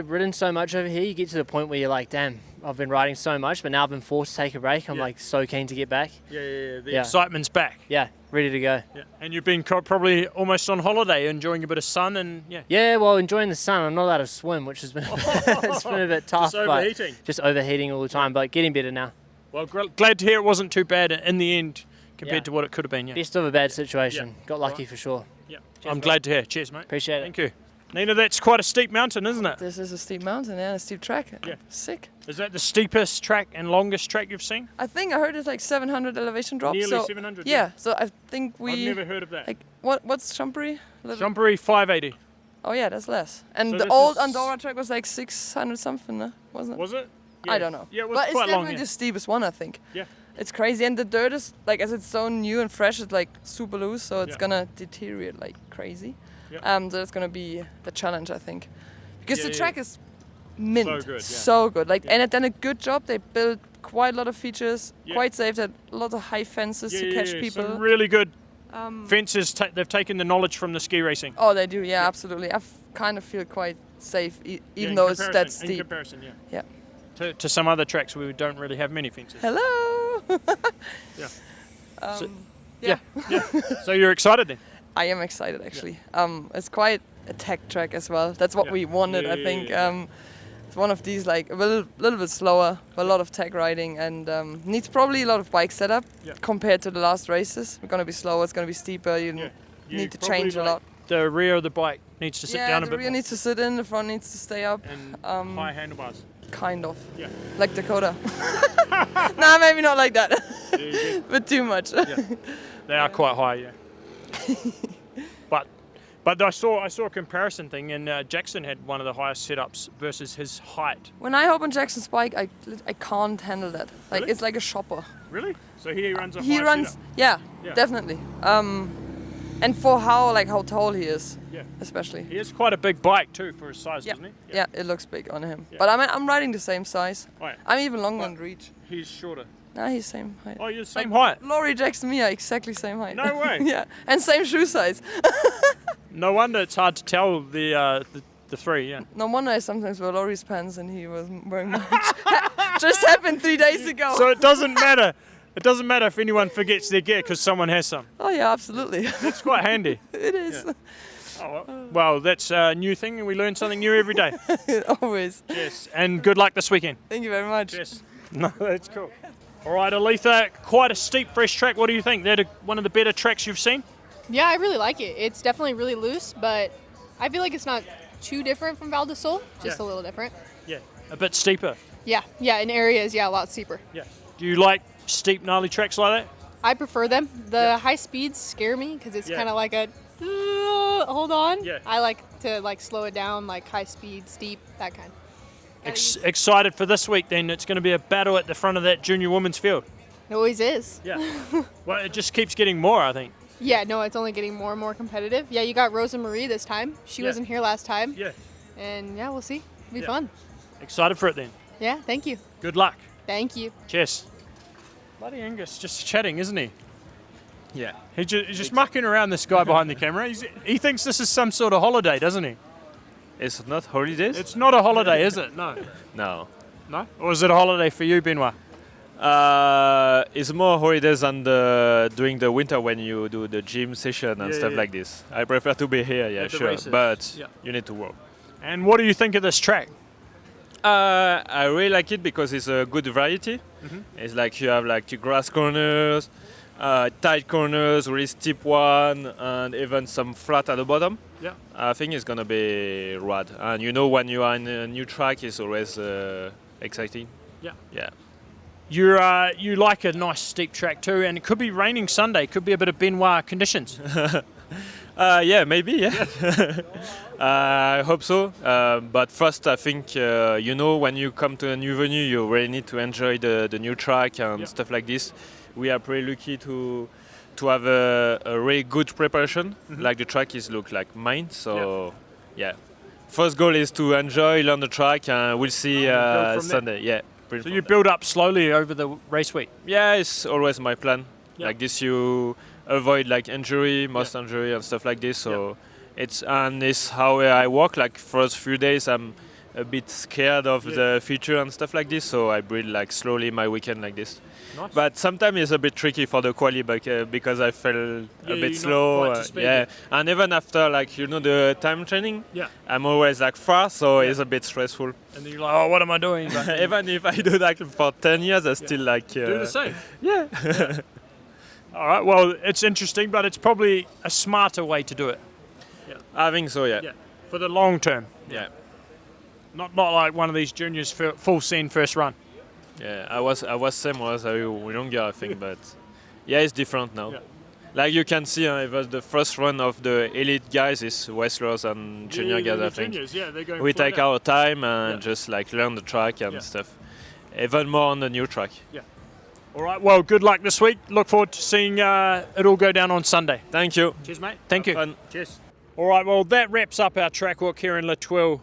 Speaker 21: ridden so much over here. You get to the point where you're like, damn, I've been riding so much, but now I've been forced to take a break. I'm so keen to get back.
Speaker 1: The excitement's back.
Speaker 21: Yeah, ready to go.
Speaker 1: Yeah. And you've been probably almost on holiday, enjoying a bit of sun and
Speaker 21: Yeah, well, enjoying the sun. I'm not allowed to swim, which has been it's been a bit tough.
Speaker 1: Just overheating.
Speaker 21: Just overheating all the time, but getting better now.
Speaker 1: Well, glad to hear it wasn't too bad in the end compared to what it could have been. Yeah.
Speaker 21: Best of a bad situation. Got lucky for sure.
Speaker 1: Yeah. I'm glad to hear. Cheers, mate.
Speaker 21: Appreciate it.
Speaker 1: Thank you. Nina, that's quite a steep mountain, isn't it?
Speaker 22: This is a steep mountain and a steep track.
Speaker 1: Yeah.
Speaker 22: Sick.
Speaker 1: Is that the steepest track and longest track you've seen?
Speaker 22: I think I heard it's 700 elevation drop.
Speaker 1: Nearly
Speaker 22: so
Speaker 1: 700.
Speaker 22: Yeah, so I think we...
Speaker 1: I've never heard of that.
Speaker 22: What's Champery?
Speaker 1: Champery 580.
Speaker 22: Oh yeah, that's less. And
Speaker 1: So
Speaker 22: the
Speaker 1: this
Speaker 22: old
Speaker 1: is-
Speaker 22: Andorra track was 600 something, no? Wasn't it?
Speaker 1: Was it?
Speaker 22: I don't know.
Speaker 1: Yeah, it was
Speaker 22: but
Speaker 1: quite
Speaker 22: it's
Speaker 1: long,
Speaker 22: definitely
Speaker 1: yeah.
Speaker 22: the steepest one, I think.
Speaker 1: Yeah.
Speaker 22: It's crazy, and the dirt is as it's so new and fresh, it's super loose, so it's gonna deteriorate like crazy.
Speaker 1: Yeah.
Speaker 22: So it's gonna be the challenge, I think, because the
Speaker 1: Yeah,
Speaker 22: track is mint,
Speaker 1: So good, yeah.
Speaker 22: so good. And it done a good job. They built quite a lot of features, quite safe. They had a lot of high fences to catch people.
Speaker 1: Some really good fences. They've taken the knowledge from the ski racing.
Speaker 22: Oh, they do, yeah, absolutely. I kind of feel quite safe, even
Speaker 1: in
Speaker 22: though it's that
Speaker 1: comparison-
Speaker 22: steep.
Speaker 1: In comparison,
Speaker 22: Yeah.
Speaker 1: To some other tracks where we don't really have many fences.
Speaker 22: Hello.
Speaker 1: Yeah.
Speaker 22: Yeah.
Speaker 1: So you're excited then?
Speaker 22: I am excited actually. It's quite a tech track as well. That's what we wanted, I think. It's one of these a little bit slower, but a lot of tech riding, and needs probably a lot of bike setup compared to the last races. We're gonna be slower. It's gonna be steeper. You need to change a lot.
Speaker 1: The rear of the bike needs to sit down a
Speaker 22: the
Speaker 1: bit
Speaker 22: rear
Speaker 1: more.
Speaker 22: needs to sit in. The front needs to stay up.
Speaker 1: And high handlebars.
Speaker 22: Kind of.
Speaker 1: Yeah.
Speaker 22: Like Dakota. Nah, maybe not like that. But too much.
Speaker 1: They are quite high, yeah. But I saw a comparison thing, and Jackson had one of the highest setups versus his height.
Speaker 22: When I hop on Jackson's bike, I can't handle that. Like
Speaker 1: Really?
Speaker 22: it's like a chopper.
Speaker 1: Really? So he runs a
Speaker 22: He
Speaker 1: high
Speaker 22: runs,
Speaker 1: setup.
Speaker 22: yeah, definitely. And for how tall he is, especially.
Speaker 1: He has quite a big bike too for his size, doesn't he?
Speaker 22: Yeah, it looks big on him. But I'm riding the same size.
Speaker 1: Oh, yeah.
Speaker 22: I'm even longer on reach.
Speaker 1: He's shorter.
Speaker 22: Nah, he's same height.
Speaker 1: Oh, you're the same height?
Speaker 22: Laurie, Jackson, me are exactly same height.
Speaker 1: No way.
Speaker 22: Yeah, and same shoe size.
Speaker 1: No wonder it's hard to tell the three. Yeah.
Speaker 22: No wonder I sometimes wear Laurie's pants and he wasn't wearing mine. Just happened 3 days ago.
Speaker 1: So it doesn't matter. It doesn't matter if anyone forgets their gear because someone has some.
Speaker 22: Oh yeah, absolutely.
Speaker 1: That's quite handy.
Speaker 22: It is.
Speaker 1: Yeah. Oh, well, that's a new thing, and we learn something new every day.
Speaker 22: Always.
Speaker 1: Yes, and good luck this weekend.
Speaker 22: Thank you very much.
Speaker 1: Yes. No, that's cool. All right, Aletha, quite a steep, fresh track. What do you think? They're one of the better tracks you've seen?
Speaker 2: Yeah, I really like it. It's definitely really loose, but I feel like it's not too different from Val di Sole, just a little different.
Speaker 1: Yeah, a bit steeper.
Speaker 2: Yeah, in areas, a lot steeper.
Speaker 1: Yeah. Do you like steep, gnarly tracks like that?
Speaker 2: I prefer them. The high speeds scare me because it's kind of like a hold on.
Speaker 1: Yeah.
Speaker 2: I like to slow it down, like high speed, steep, that kind.
Speaker 1: Excited for this week then. It's going to be a battle at the front of that junior women's field.
Speaker 2: It always is.
Speaker 1: Yeah. Well, it just keeps getting more, I think.
Speaker 2: Yeah, no, it's only getting more and more competitive. Yeah, you got Rosa Marie this time. She wasn't here last time.
Speaker 1: Yeah.
Speaker 2: And yeah, we'll see. It'll be fun.
Speaker 1: Excited for it then.
Speaker 2: Yeah, thank you.
Speaker 1: Good luck.
Speaker 2: Thank you.
Speaker 1: Cheers. Bloody Angus, just chatting, isn't he?
Speaker 16: Yeah.
Speaker 1: He's just mucking around, this guy behind the camera. He thinks this is some sort of holiday, doesn't he?
Speaker 16: It's not holidays?
Speaker 1: It's not a holiday, is it? No.
Speaker 16: No.
Speaker 1: No? Or is it a holiday for you, Benoit?
Speaker 16: It's more holidays than during the winter when you do the gym session and stuff like this. I prefer to be here,
Speaker 1: At the
Speaker 16: sure,
Speaker 1: races.
Speaker 16: but you need to work.
Speaker 1: And what do you think of this track?
Speaker 16: I really like it because it's a good variety.
Speaker 1: Mhm.
Speaker 16: It's like you have like the grass corners, tight corners, really steep one, and even some flat at the bottom.
Speaker 1: Yeah.
Speaker 16: I think it's gonna be rad. And you know, when you are in a new track, it's always exciting.
Speaker 1: Yeah.
Speaker 16: Yeah.
Speaker 1: You like a nice steep track too, and it could be raining Sunday. Could be a bit of Benoit conditions.
Speaker 16: Yeah, maybe, yeah. I hope so. But first, I think, when you come to a new venue, you really need to enjoy the new track and stuff like this. We are pretty lucky to have a really good preparation.
Speaker 1: Mhm.
Speaker 16: Like the track look like mine, so yeah. First goal is to enjoy, learn the track, and we'll see
Speaker 1: build from
Speaker 16: Sunday. Yeah.
Speaker 1: So you build up slowly over the race week.
Speaker 16: Yeah, it's always my plan.
Speaker 1: Yeah.
Speaker 16: Like this, you avoid like injury, injury and stuff like this. So it's how I walk. Like first few days, I'm a bit scared of the future and stuff like this. So I build like slowly my weekend like this.
Speaker 1: Nice.
Speaker 16: But sometimes it's a bit tricky for the quali, because I felt a
Speaker 1: you're
Speaker 16: bit
Speaker 1: not
Speaker 16: slow.
Speaker 1: quite to speed
Speaker 16: Yeah,
Speaker 1: yet.
Speaker 16: and even after the time training, I'm always like fast, so it's a bit stressful.
Speaker 1: And then you're like, oh, what am I doing? But
Speaker 16: Even if I do that for 10 years, I still like
Speaker 1: do the same.
Speaker 16: Yeah.
Speaker 1: All right. Well, it's interesting, but it's probably a smarter way to do it. Yeah.
Speaker 16: I think so. Yeah.
Speaker 1: Yeah. For the long term.
Speaker 16: Yeah.
Speaker 1: Not like one of these juniors full send first run.
Speaker 16: Yeah, I was same when I was younger, I think, but yeah, it's different now.
Speaker 1: Yeah.
Speaker 16: Like you can see, it was the first run of the elite guys is wrestlers and junior guys, I think.
Speaker 1: Juniors, yeah, they're going
Speaker 16: We
Speaker 1: flat
Speaker 16: take
Speaker 1: out.
Speaker 16: our time and just like learn the track and stuff. Even more on the new track.
Speaker 1: Yeah. All right. Well, good luck this week. Look forward to seeing it all go down on Sunday.
Speaker 16: Thank you.
Speaker 1: Cheers, mate. Thank you.
Speaker 16: Fun.
Speaker 1: Cheers. All right. Well, that wraps up our track walk here in Thuile.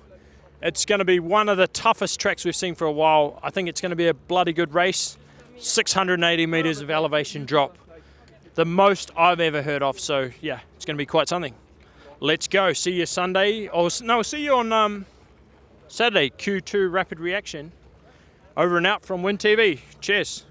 Speaker 1: It's going to be one of the toughest tracks we've seen for a while. I think it's going to be a bloody good race. 680 metres of elevation drop. The most I've ever heard of. So, yeah, it's going to be quite something. Let's go. See you Sunday. See you on Saturday, Q2 Rapid Reaction. Over and out from Wyntv. Cheers.